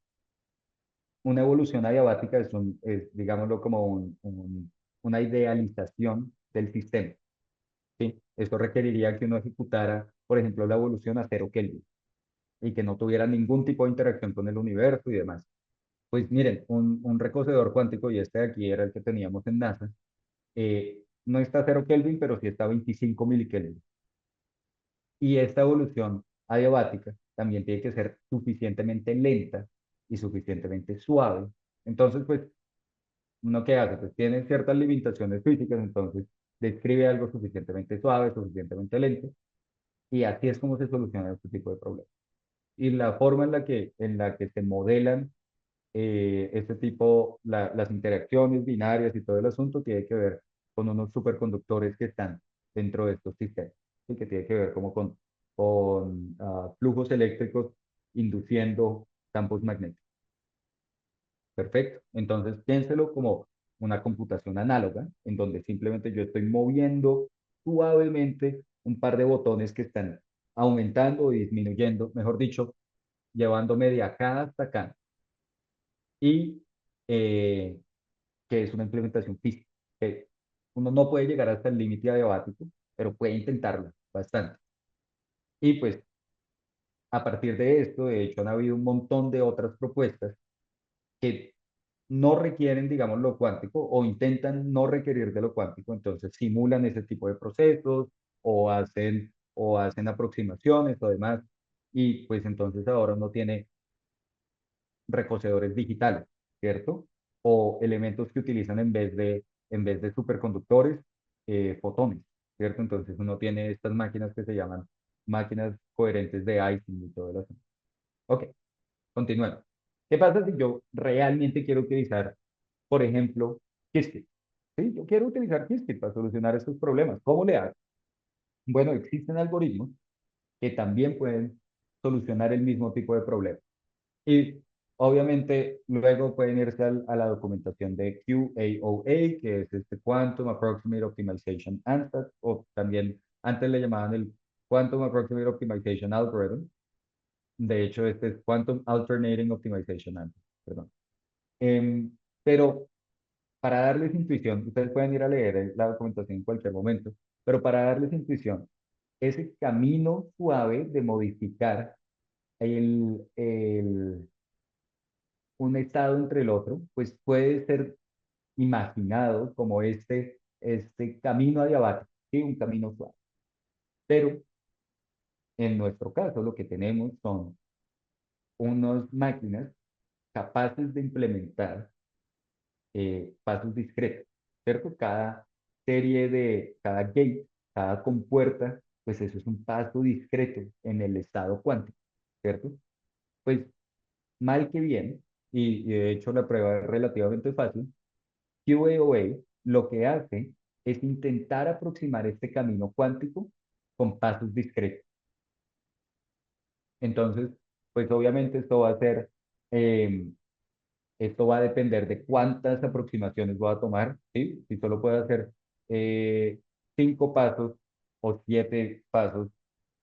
una evolución adiabática es digámoslo, como una idealización del sistema, ¿sí? Esto requeriría que uno ejecutara, por ejemplo, la evolución a 0 Kelvin y que no tuviera ningún tipo de interacción con el universo y demás. Pues miren, un recocedor cuántico, y este de aquí era el que teníamos en NASA, no está a 0 Kelvin, pero sí está a 25 milikelvin. Y esta evolución adiabática también tiene que ser suficientemente lenta y suficientemente suave. Entonces, pues, ¿uno qué hace? Pues tiene ciertas limitaciones físicas, entonces describe algo suficientemente suave, suficientemente lento, y así es como se soluciona este tipo de problemas. Y la forma en la que se modelan este tipo, las interacciones binarias y todo el asunto tiene que ver con unos superconductores que están dentro de estos sistemas, y que tiene que ver como con flujos eléctricos induciendo campos magnéticos. Perfecto. Entonces, piénselo como una computación análoga, en donde simplemente yo estoy moviendo suavemente un par de botones que están aumentando o disminuyendo, mejor dicho, llevándome de acá hasta acá, y eh, que es una implementación física. Que uno no puede llegar hasta el límite adiabático, pero puede intentarlo bastante. Y pues a partir de esto, de hecho, han habido un montón de otras propuestas que no requieren, digamos, lo cuántico o intentan no requerir de lo cuántico, entonces simulan ese tipo de procesos o hacen aproximaciones o demás. Y pues entonces ahora uno tiene recocedores digitales, ¿cierto? O elementos que utilizan en vez de superconductores, fotones, ¿cierto? Entonces uno tiene estas máquinas que se llaman máquinas coherentes de Ising y todo el asunto. Ok, continuemos. ¿Qué pasa si yo realmente quiero utilizar, por ejemplo, Qiskit? Sí, yo quiero utilizar Qiskit para solucionar estos problemas. ¿Cómo le hago? Bueno, existen algoritmos que también pueden solucionar el mismo tipo de problema. Y obviamente luego pueden irse a la documentación de QAOA, que es este Quantum Approximate Optimization Ansatz, o también antes le llamaban el Quantum Approximate Optimization Algorithm. De hecho, este es Quantum Alternating Optimization Ansatz, perdón. Pero para darles intuición, ustedes pueden ir a leer la documentación en cualquier momento, pero para darles intuición, ese camino suave de modificar un estado entre el otro, pues puede ser imaginado como este camino adiabático, ¿sí? Un camino suave. Pero en nuestro caso lo que tenemos son unas máquinas capaces de implementar pasos discretos, ¿cierto? Cada gate, cada compuerta, pues eso es un paso discreto en el estado cuántico, ¿cierto? Pues mal que bien, y de hecho la prueba es relativamente fácil, QAOA lo que hace es intentar aproximar este camino cuántico con pasos discretos. Entonces, pues obviamente eh, esto va a depender de cuántas aproximaciones voy a tomar, ¿sí? Si solo puedo hacer 5 pasos o 7 pasos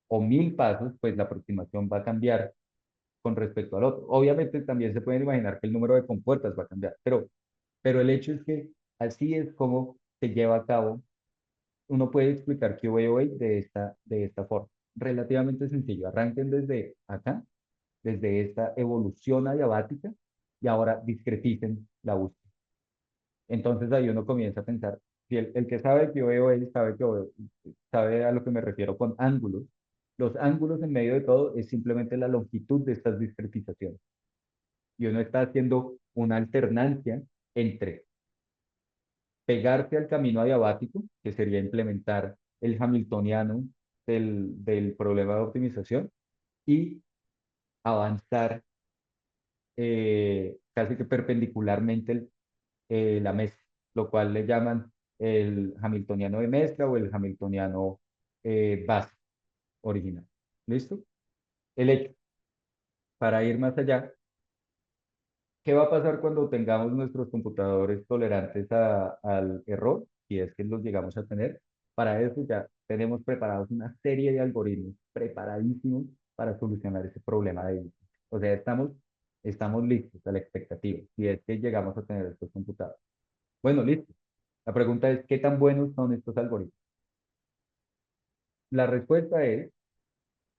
o 1000 pasos, pues la aproximación va a cambiar con respecto al otro. Obviamente también se pueden imaginar que el número de compuertas va a cambiar, pero el hecho es que así es como se lleva a cabo. Uno puede explicar QAOA de esta forma. Relativamente sencillo. Arranquen desde acá, desde esta evolución adiabática, y ahora discreticen la búsqueda. Entonces ahí uno comienza a pensar, si el que sabe QAOA sabe a lo que me refiero con ángulos. Los ángulos en medio de todo es simplemente la longitud de estas discretizaciones. Y uno está haciendo una alternancia entre pegarse al camino adiabático, que sería implementar el hamiltoniano del problema de optimización, y avanzar casi que perpendicularmente la mezcla, lo cual le llaman el hamiltoniano de mezcla o el hamiltoniano base original. ¿Listo? El hecho, para ir más allá, ¿qué va a pasar cuando tengamos nuestros computadores tolerantes al error? Si es que los llegamos a tener. Para eso ya tenemos preparados una serie de algoritmos preparadísimos para solucionar ese problema de ellos. O sea, estamos listos a la expectativa, si es que llegamos a tener estos computadores. Bueno, listo. La pregunta es, ¿qué tan buenos son estos algoritmos? La respuesta es,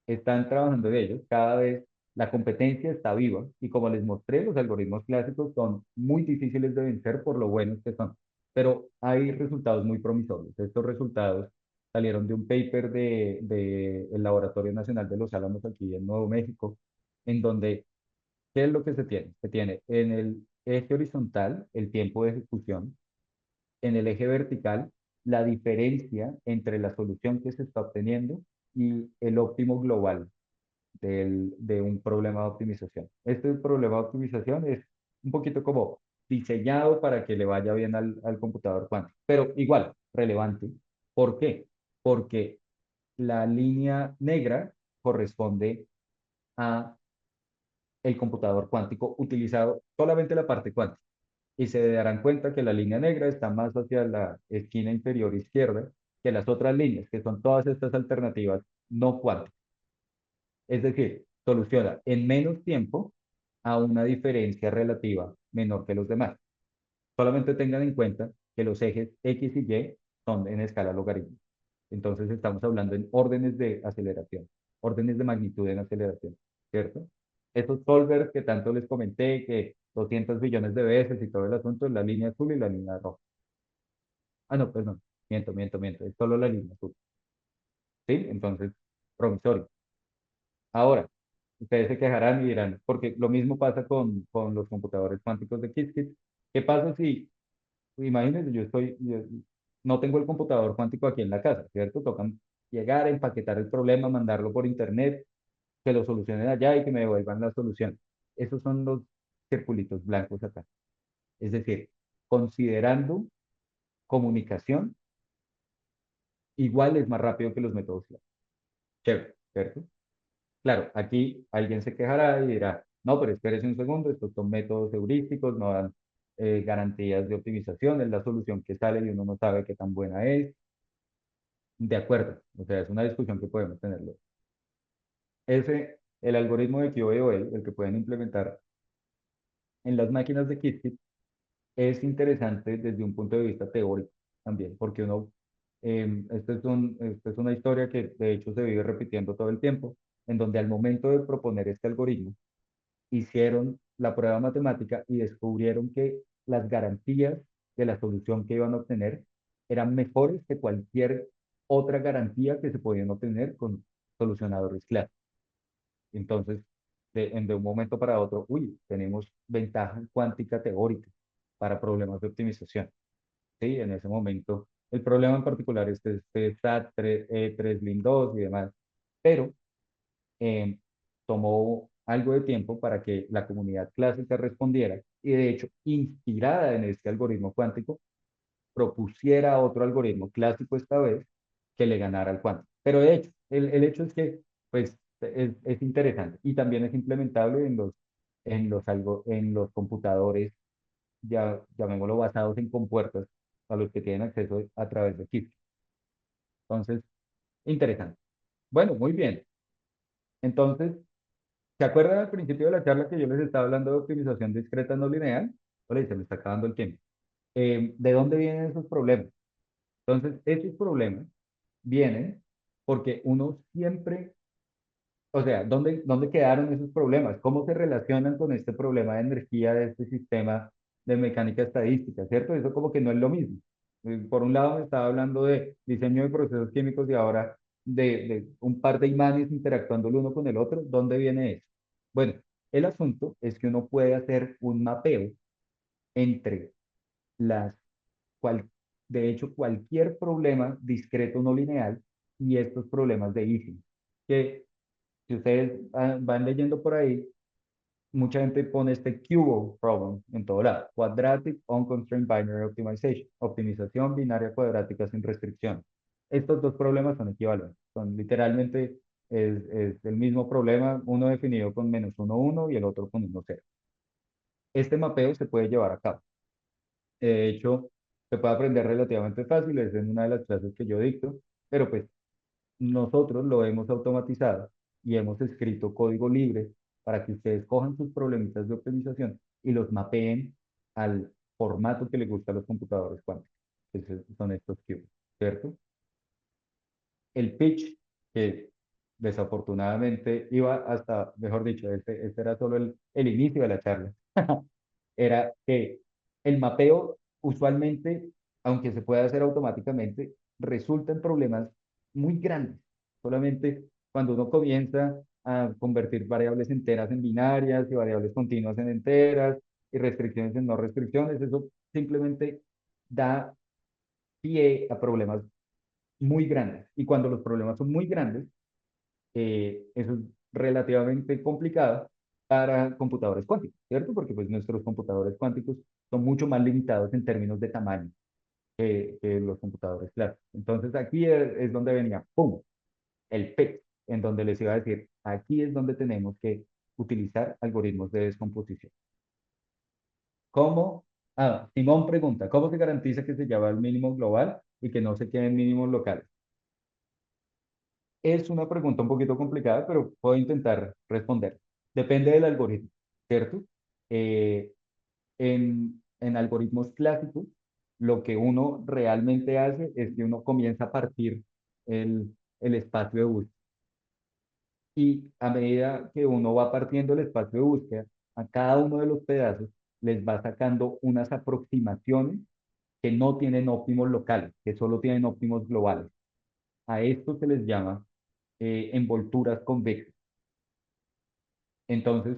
están trabajando en ellos, cada vez la competencia está viva y como les mostré, los algoritmos clásicos son muy difíciles de vencer por lo buenos que son, pero hay resultados muy promisorios. Estos resultados salieron de un paper del Laboratorio Nacional de los Álamos aquí en Nuevo México, en donde, ¿qué es lo que se tiene? Se tiene en el eje horizontal el tiempo de ejecución, en el eje vertical la diferencia entre la solución que se está obteniendo y el óptimo global de un problema de optimización. Este problema de optimización es un poquito como diseñado para que le vaya bien al computador cuántico, pero igual, relevante. ¿Por qué? Porque la línea negra corresponde a el computador cuántico utilizado solamente la parte cuántica. Y se darán cuenta que la línea negra está más hacia la esquina inferior izquierda que las otras líneas, que son todas estas alternativas no cuánticas. Es decir, soluciona en menos tiempo a una diferencia relativa menor que los demás. Solamente tengan en cuenta que los ejes X y Y son en escala logarítmica. Entonces estamos hablando en órdenes de aceleración, órdenes de magnitud en aceleración, ¿cierto? Esos solvers que tanto les comenté, que 200 billones de veces y todo el asunto, la línea azul y la línea roja. Ah, no, pues no, miento, es solo la línea azul, ¿sí? Entonces, promisorio. Ahora, ustedes se quejarán y dirán, porque lo mismo pasa con los computadores cuánticos de Qiskit. ¿Qué pasa si, imagínense, no tengo el computador cuántico aquí en la casa, ¿cierto? Tocan llegar, empaquetar el problema, mandarlo por internet, que lo solucionen allá y que me devuelvan la solución. Esos son los circulitos blancos acá. Es decir, considerando comunicación, igual es más rápido que los métodos clásicos. Chévere, ¿cierto? Claro, aquí alguien se quejará y dirá, no, pero espérese un segundo, estos son métodos heurísticos, no dan garantías de optimización, es la solución que sale y uno no sabe qué tan buena es. De acuerdo, o sea, es una discusión que podemos tenerlo. El algoritmo de QAOA, el que pueden implementar en las máquinas de Qiskit, es interesante desde un punto de vista teórico también, porque uno Esta es una historia que de hecho se vive repitiendo todo el tiempo, en donde al momento de proponer este algoritmo, hicieron la prueba matemática y descubrieron que las garantías de la solución que iban a obtener eran mejores que cualquier otra garantía que se podían obtener con solucionadores clásicos. Entonces, de un momento para otro, uy, tenemos ventaja cuántica teórica para problemas de optimización. Sí, en ese momento, el problema en particular es este SAT 3, LIN 2 y demás, pero eh, tomó algo de tiempo para que la comunidad clásica respondiera y de hecho, inspirada en este algoritmo cuántico, propusiera otro algoritmo clásico esta vez que le ganara al cuántico. Pero de hecho, el hecho es que pues, es interesante y también es implementable en los computadores, ya llamémoslo basados en compuertas, a los que tienen acceso a través de Qiskit. Entonces, interesante. Bueno, muy bien. Entonces, ¿se acuerdan al principio de la charla que yo les estaba hablando de optimización discreta no lineal? Oye, se me está acabando el tiempo. ¿De dónde vienen esos problemas? Entonces, esos problemas vienen porque uno siempre, o sea, ¿dónde quedaron esos problemas? ¿Cómo se relacionan con este problema de energía de este sistema de mecánica estadística? ¿Cierto? Eso como que no es lo mismo. Por un lado me estaba hablando de diseño de procesos químicos y ahora de un par de imanes interactuando el uno con el otro. ¿Dónde viene eso? Bueno, el asunto es que uno puede hacer un mapeo entre las, cual, de hecho, cualquier problema discreto no lineal y estos problemas de Ising, que si ustedes van leyendo por ahí, mucha gente pone este QO problem en todo lado, Quadratic Unconstrained Binary Optimization, optimización binaria cuadrática sin restricción. Estos dos problemas son equivalentes, son literalmente es el mismo problema, uno definido con -1, 1 y el otro con 1, 0. Este mapeo se puede llevar a cabo. De hecho, se puede aprender relativamente fácil, es en una de las clases que yo dicto, pero pues nosotros lo hemos automatizado y hemos escrito código libre para que ustedes cojan sus problemitas de optimización y los mapeen al formato que les gusta a los computadores cuánticos, son estos cubes, ¿cierto? El pitch, que desafortunadamente iba hasta, mejor dicho, este era solo el inicio de la charla, era que el mapeo usualmente, aunque se puede hacer automáticamente, resulta en problemas muy grandes. Solamente cuando uno comienza a convertir variables enteras en binarias y variables continuas en enteras y restricciones en no restricciones, eso simplemente da pie a problemas muy grandes. Y cuando los problemas son muy grandes, eso es relativamente complicado para computadores cuánticos, ¿cierto? Porque pues nuestros computadores cuánticos son mucho más limitados en términos de tamaño que los computadores clásicos. Entonces aquí es donde venía, ¡pum!, el PET, en donde les iba a decir, aquí es donde tenemos que utilizar algoritmos de descomposición. ¿Cómo? Ah, Simón pregunta, ¿cómo se garantiza que se lleva al mínimo global y que no se queden mínimos locales? Es una pregunta un poquito complicada, pero puedo intentar responder. Depende del algoritmo, ¿cierto? Eh, en algoritmos clásicos, lo que uno realmente hace es que uno comienza a partir el espacio de búsqueda. Y a medida que uno va partiendo el espacio de búsqueda, a cada uno de los pedazos les va sacando unas aproximaciones que no tienen óptimos locales, que solo tienen óptimos globales. A esto se les llama envolturas convexas. Entonces,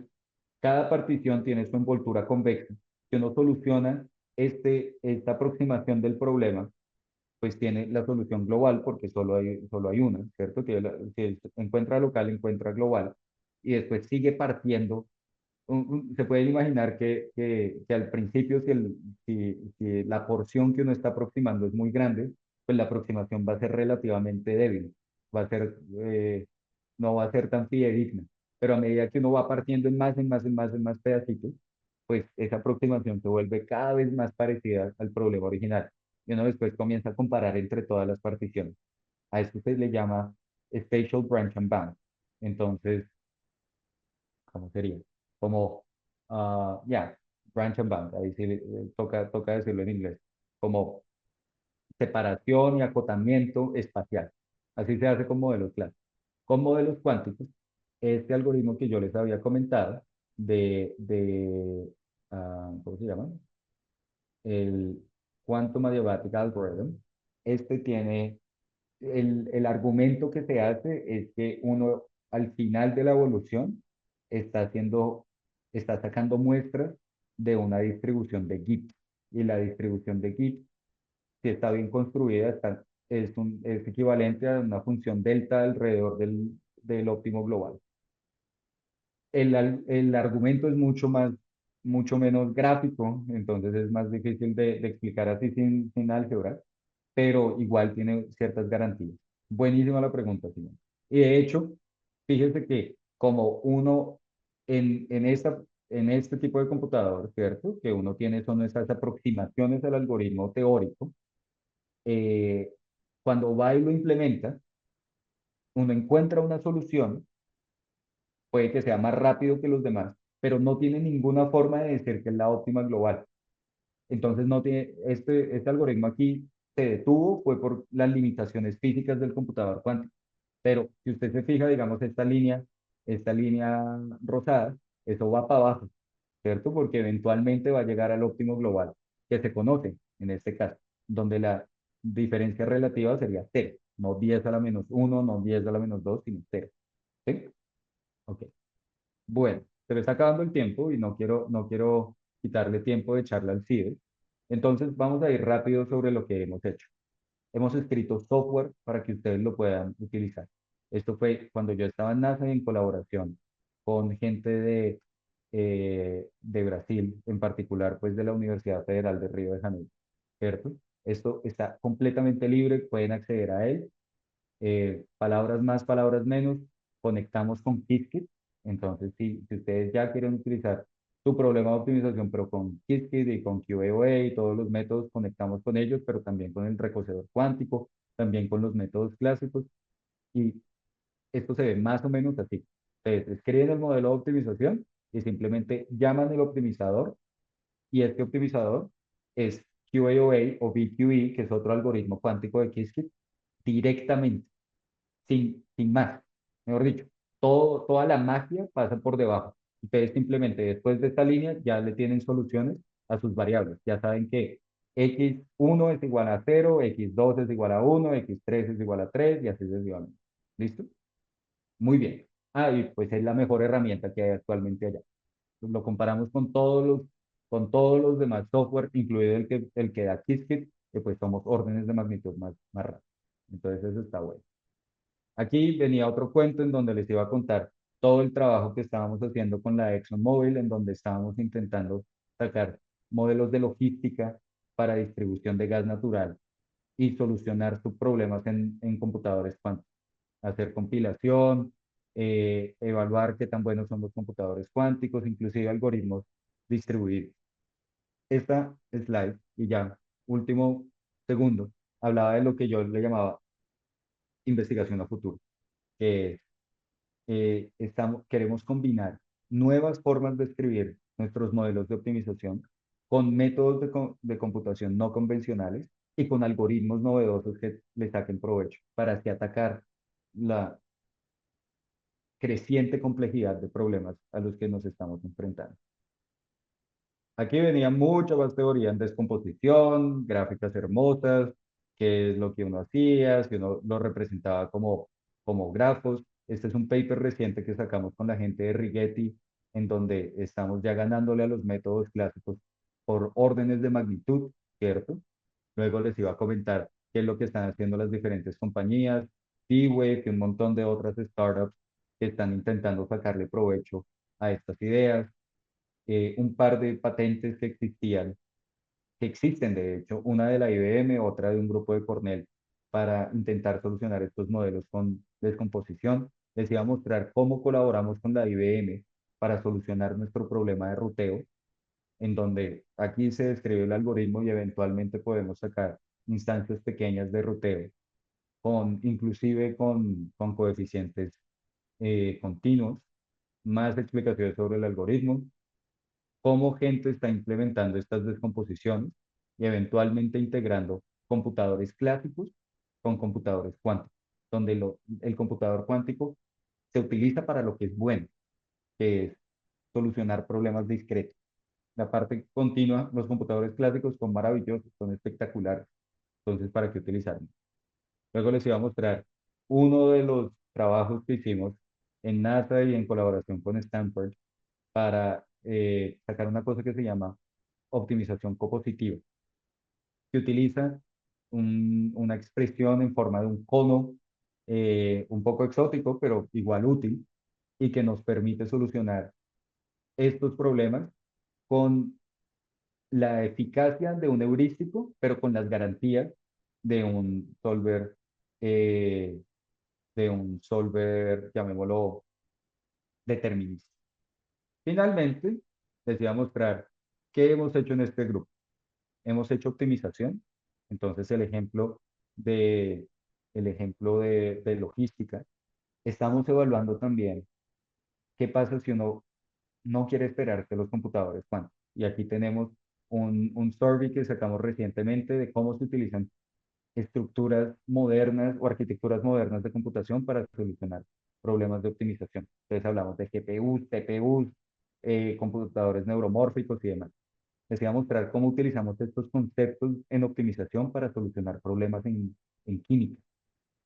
cada partición tiene su envoltura convexa. Si uno soluciona esta aproximación del problema, pues tiene la solución global porque solo hay una, ¿cierto? Si encuentra local, encuentra global. Y después sigue partiendo. Se pueden imaginar que al principio, si la porción que uno está aproximando es muy grande, pues la aproximación va a ser relativamente débil. Va a ser, no va a ser tan fidedigna. Pero a medida que uno va partiendo en más, en más, en más, en más pedacitos, pues esa aproximación se vuelve cada vez más parecida al problema original. Y uno después comienza a comparar entre todas las particiones. A esto se le llama spatial branch and bound. Entonces, ¿cómo sería? Como, ya, branch and bound, ahí sí toca decirlo en inglés. Como separación y acotamiento espacial. Así se hace con modelos clásicos. Con modelos cuánticos, este algoritmo que yo les había comentado ¿cómo se llama? El Quantum Adiabatic Algorithm, este tiene, el argumento que se hace es que uno al final de la evolución está haciendo, está sacando muestras de una distribución de Gibbs. Y la distribución de Gibbs, si está bien construida, es equivalente a una función delta alrededor del óptimo global. El argumento es mucho menos gráfico, entonces es más difícil de explicar así sin álgebra, pero igual tiene ciertas garantías. Buenísima la pregunta, Simón. Y de hecho, fíjese que como uno en este tipo de computador, ¿cierto? Que uno tiene son esas aproximaciones al algoritmo teórico, eh, cuando va y lo implementa, uno encuentra una solución, puede que sea más rápido que los demás, pero no tiene ninguna forma de decir que es la óptima global. Entonces, no tiene, este algoritmo aquí se detuvo, fue por las limitaciones físicas del computador cuántico. Pero si usted se fija, digamos, esta línea rosada, eso va para abajo, ¿cierto? Porque eventualmente va a llegar al óptimo global, que se conoce en este caso, donde la diferencia relativa sería cero, no 10 a la menos uno, no 10 a la menos 2, sino cero. ¿Sí? Ok. Bueno, se me está acabando el tiempo y no quiero quitarle tiempo de charla al CIDE. Entonces, vamos a ir rápido sobre lo que hemos hecho. Hemos escrito software para que ustedes lo puedan utilizar. Esto fue cuando yo estaba en NASA y en colaboración con gente de Brasil, en particular, pues de la Universidad Federal de Río de Janeiro, ¿cierto? Esto está completamente libre, pueden acceder a él, palabras más, palabras menos, conectamos con Qiskit. Entonces, si ustedes ya quieren utilizar su problema de optimización, pero con Qiskit y con QAOA y todos los métodos, conectamos con ellos, pero también con el recocedor cuántico, también con los métodos clásicos. Y esto se ve más o menos así. Ustedes escriben el modelo de optimización y simplemente llaman el optimizador, y este optimizador es QAOA o BQE, que es otro algoritmo cuántico de Qiskit, directamente sin más. Mejor dicho, toda la magia pasa por debajo. Ustedes simplemente después de esta línea ya le tienen soluciones a sus variables. Ya saben que x1 es igual a 0, x2 es igual a 1, x3 es igual a 3 y así sucesivamente. ¿Listo? Muy bien. Ah, y pues es la mejor herramienta que hay actualmente allá. Lo comparamos con todos los demás software, incluido el que da Qiskit, que pues somos órdenes de magnitud más rápido. Entonces eso está bueno. Aquí venía otro cuento en donde les iba a contar todo el trabajo que estábamos haciendo con la ExxonMobil, en donde estábamos intentando sacar modelos de logística para distribución de gas natural y solucionar sus problemas en computadores cuánticos. Hacer compilación, evaluar qué tan buenos son los computadores cuánticos, inclusive algoritmos distribuidos. Esta slide, y ya último segundo, hablaba de lo que yo le llamaba investigación a futuro, que es queremos combinar nuevas formas de escribir nuestros modelos de optimización con métodos de computación no convencionales y con algoritmos novedosos que le saquen provecho para así atacar la creciente complejidad de problemas a los que nos estamos enfrentando. Aquí venía mucha más teoría en descomposición, gráficas hermosas, qué es lo que uno hacía, si uno lo representaba como grafos. Este es un paper reciente que sacamos con la gente de Rigetti, en donde estamos ya ganándole a los métodos clásicos por órdenes de magnitud, ¿cierto? Luego les iba a comentar qué es lo que están haciendo las diferentes compañías, D-Wave y un montón de otras startups que están intentando sacarle provecho a estas ideas, un par de patentes que existían, que existen de hecho, una de la IBM, otra de un grupo de Cornell, para intentar solucionar estos modelos con descomposición. Les iba a mostrar cómo colaboramos con la IBM para solucionar nuestro problema de ruteo, en donde aquí se describe el algoritmo y eventualmente podemos sacar instancias pequeñas de ruteo, inclusive con coeficientes continuos, más explicaciones sobre el algoritmo, cómo gente está implementando estas descomposiciones y eventualmente integrando computadores clásicos con computadores cuánticos, donde el computador cuántico se utiliza para lo que es bueno, que es solucionar problemas discretos. La parte continua, los computadores clásicos son maravillosos, son espectaculares. Entonces, ¿para qué utilizarlos? Luego les iba a mostrar uno de los trabajos que hicimos en NASA y en colaboración con Stanford para sacar una cosa que se llama optimización copositiva, que utiliza una expresión en forma de un cono un poco exótico, pero igual útil, y que nos permite solucionar estos problemas con la eficacia de un heurístico, pero con las garantías de un solver, eh, llamémoslo, determinista. Finalmente, les voy a mostrar qué hemos hecho en este grupo. Hemos hecho optimización. Entonces, de, el ejemplo de logística. Estamos evaluando también qué pasa si uno no quiere esperarse los computadores cuánticos. Y aquí tenemos un survey que sacamos recientemente de cómo se utilizan estructuras modernas o arquitecturas modernas de computación para solucionar problemas de optimización. Entonces hablamos de GPUs, TPUs, computadores neuromórficos y demás. Les voy a mostrar cómo utilizamos estos conceptos en optimización para solucionar problemas en química.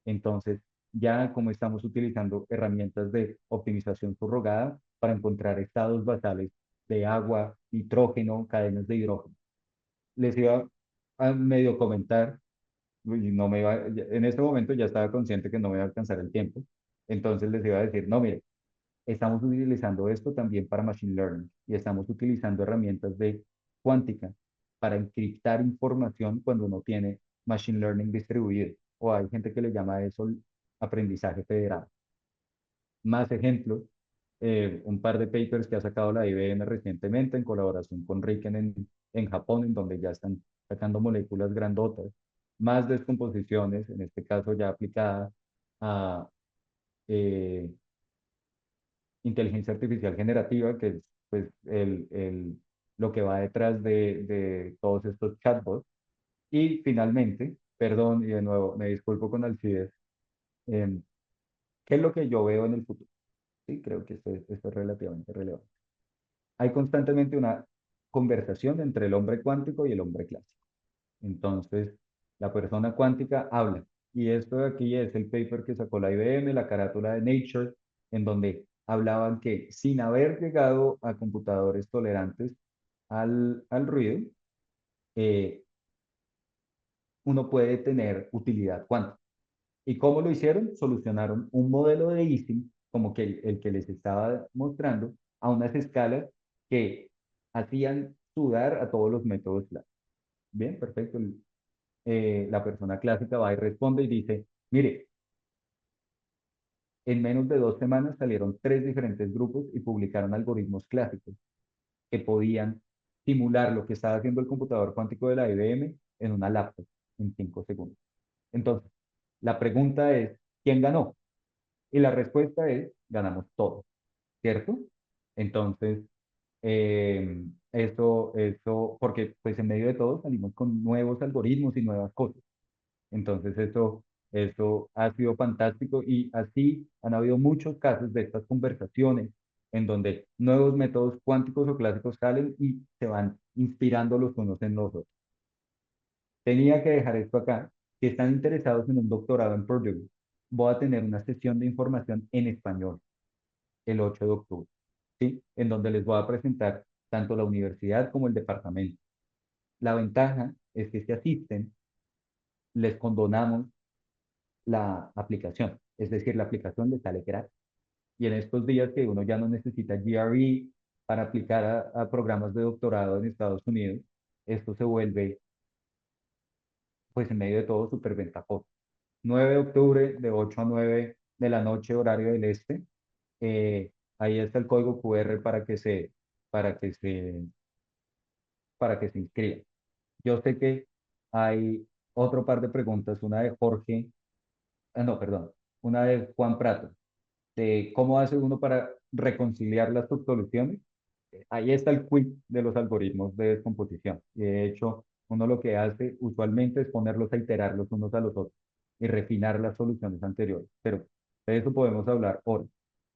Entonces, ya como estamos utilizando herramientas de optimización subrogada para encontrar estados basales de agua, nitrógeno, cadenas de hidrógeno. Les iba a medio comentar, y no me iba, en este momento ya estaba consciente que no me iba a alcanzar el tiempo, entonces les iba a decir, no, mire, estamos utilizando esto también para Machine Learning y estamos utilizando herramientas de cuántica para encriptar información cuando uno tiene Machine Learning distribuido. O hay gente que le llama a eso aprendizaje federado. Más ejemplos, un par de papers que ha sacado la IBM recientemente en colaboración con Riken en Japón, en donde ya están sacando moléculas grandotas, más descomposiciones, en este caso ya aplicadas a eh, inteligencia artificial generativa, que es pues, lo que va detrás de todos estos chatbots. Y finalmente, perdón, y de nuevo me disculpo con Alcides, em, ¿qué es lo que yo veo en el futuro? Sí, creo que esto es relativamente relevante. Hay constantemente una conversación entre el hombre cuántico y el hombre clásico. Entonces, la persona cuántica habla. Y esto de aquí es el paper que sacó la IBM, la carátula de Nature, en donde hablaban que sin haber llegado a computadores tolerantes al ruido, eh, uno puede tener utilidad cuántica. ¿Y cómo lo hicieron? Solucionaron un modelo de Ising, como que el que les estaba mostrando, a unas escalas que hacían sudar a todos los métodos clásicos. Bien, perfecto. La persona clásica va y responde y dice, mire, en menos de 2 semanas salieron 3 diferentes grupos y publicaron algoritmos clásicos que podían simular lo que estaba haciendo el computador cuántico de la IBM en una laptop en 5 segundos. Entonces, la pregunta es, ¿quién ganó? Y la respuesta es, ganamos todos, ¿cierto? Entonces, porque pues en medio de todo salimos con nuevos algoritmos y nuevas cosas. Entonces, eso ha sido fantástico y así han habido muchos casos de estas conversaciones en donde nuevos métodos cuánticos o clásicos salen y se van inspirando los unos en los otros. Tenía que dejar esto acá. Si están interesados en un doctorado en Purdue, voy a tener una sesión de información en español el 8 de octubre, ¿sí? En donde les voy a presentar tanto la universidad como el departamento. La ventaja es que si asisten, les condonamos la aplicación, es decir, la aplicación les sale gratis. Y en estos días que uno ya no necesita GRE para aplicar a programas de doctorado en Estados Unidos, esto se vuelve, pues en medio de todo, súper ventajoso. 9 de octubre, de 8 a 9 de la noche, horario del este. Eh, Ahí está el código QR para que se, para que se inscriban. Yo sé que hay otro par de preguntas, una de Jorge, no, perdón, una de Juan Prato, de cómo hace uno para reconciliar las subsoluciones. Ahí está el quiz de los algoritmos de descomposición. De hecho, Uno lo que hace usualmente es ponerlos a iterar los unos a los otros y refinar las soluciones anteriores. Pero de eso podemos hablar hoy.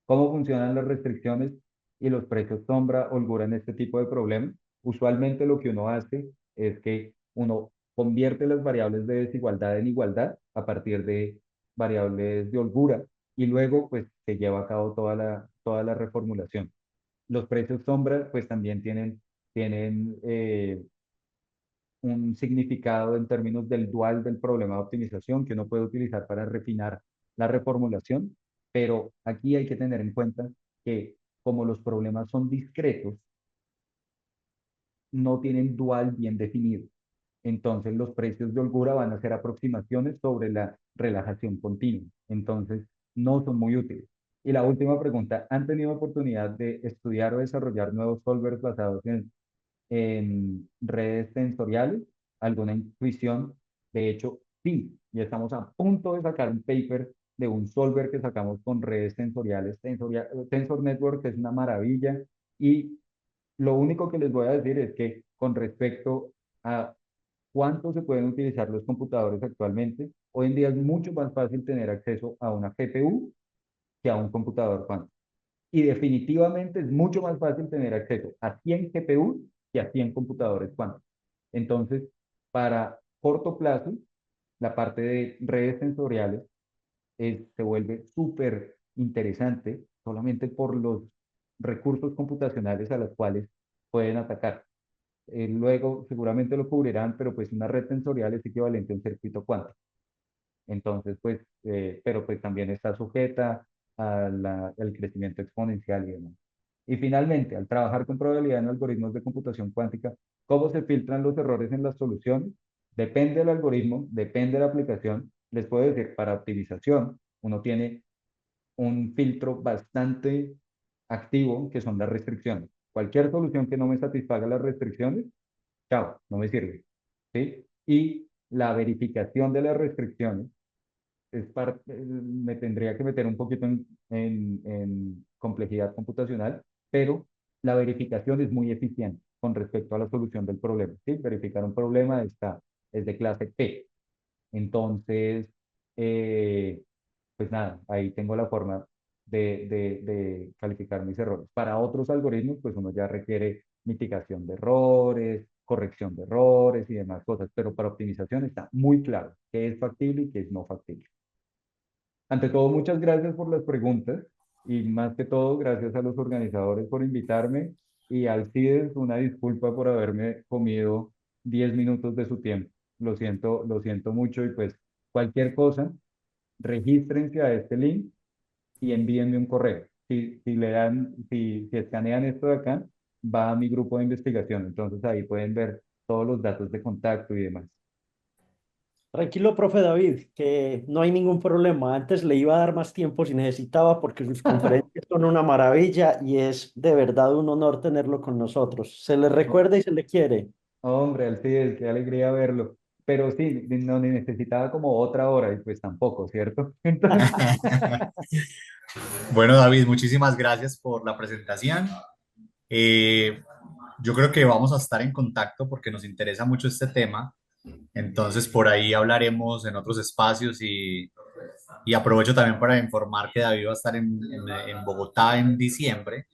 ¿Cómo funcionan las restricciones y los precios sombra holgura en este tipo de problemas? Usualmente lo que uno hace es que uno convierte las variables de desigualdad en igualdad a partir de variables de holgura y luego pues se lleva a cabo toda la reformulación. Los precios sombra pues también tienen un significado en términos del dual del problema de optimización que uno puede utilizar para refinar la reformulación, pero aquí hay que tener en cuenta que como los problemas son discretos, no tienen dual bien definido. Entonces los precios de holgura van a ser aproximaciones sobre la relajación continua. Entonces no son muy útiles. Y la última pregunta, ¿han tenido oportunidad de estudiar o desarrollar nuevos solvers basados en redes sensoriales, alguna intuición? De hecho, sí, y estamos a punto de sacar un paper de un solver que sacamos con redes sensoriales. Tensor Network es una maravilla y lo único que les voy a decir es que con respecto a cuánto se pueden utilizar los computadores actualmente, hoy en día es mucho más fácil tener acceso a una GPU que a un computador cuántico. Y definitivamente es mucho más fácil tener acceso a 100 GPU que a 100 computadores cuánticos. Entonces, para corto plazo, la parte de redes sensoriales se vuelve súper interesante solamente por los recursos computacionales a los cuales pueden atacar. Luego, seguramente lo cubrirán, pero pues una red sensorial es equivalente a un circuito cuántico. Entonces, pues, pero pues también está sujeta al crecimiento exponencial y demás. Y finalmente, al trabajar con probabilidad en algoritmos de computación cuántica, ¿cómo se filtran los errores en las soluciones? Depende del algoritmo, depende de la aplicación. Les puedo decir, para optimización, uno tiene un filtro bastante activo que son las restricciones. Cualquier solución que no me satisfaga las restricciones, chao, no me sirve. ¿Sí? Y la verificación de las restricciones me tendría que meter un poquito en complejidad computacional, pero la verificación es muy eficiente con respecto a la solución del problema. ¿Sí? Verificar un problema es de clase P. Entonces, eh, pues nada, ahí tengo la forma de calificar mis errores. Para otros algoritmos, pues uno ya requiere mitigación de errores, corrección de errores y demás cosas, pero para optimización está muy claro qué es factible y qué es no factible. Ante todo, muchas gracias por las preguntas y más que todo, gracias a los organizadores por invitarme y al CIDES una disculpa por haberme comido 10 minutos de su tiempo. Lo siento mucho y pues cualquier cosa, regístrense a este link y envíenme un correo. Si escanean esto de acá, va a mi grupo de investigación. Entonces ahí pueden ver todos los datos de contacto y demás. Tranquilo, profe David, que no hay ningún problema. Antes le iba a dar más tiempo si necesitaba porque sus conferencias son una maravilla y es de verdad un honor tenerlo con nosotros. Se le Oh, recuerda y se le quiere. hombre, Alcides, qué alegría verlo. Pero sí, no ni necesitaba como otra hora y pues tampoco, ¿cierto? Entonces, Bueno, David, muchísimas gracias por la presentación. Eh, yo creo que vamos a estar en contacto porque nos interesa mucho este tema. Entonces, por ahí hablaremos en otros espacios y aprovecho también para informar que David va a estar en Bogotá en diciembre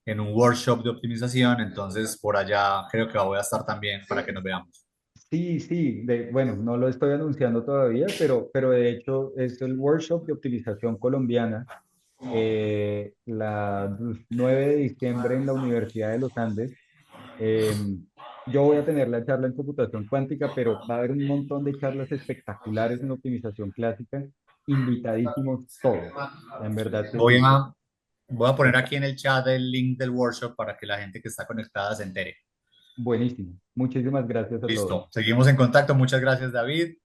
en un workshop de optimización. Entonces, por allá creo que voy a estar también para que nos veamos. sí, sí, bueno, no lo estoy anunciando todavía, pero de hecho es el workshop de optimización colombiana, la 9 de diciembre en la Universidad de los Andes. Em, yo voy a tener la charla en computación cuántica, pero va a haber un montón de charlas espectaculares en optimización clásica, invitadísimos todos, en verdad que Voy sí. a, voy a poner aquí en el chat el link del workshop para que la gente que está conectada se entere. Buenísimo. Muchísimas gracias a todos. Listo, seguimos en contacto. Muchas gracias, David.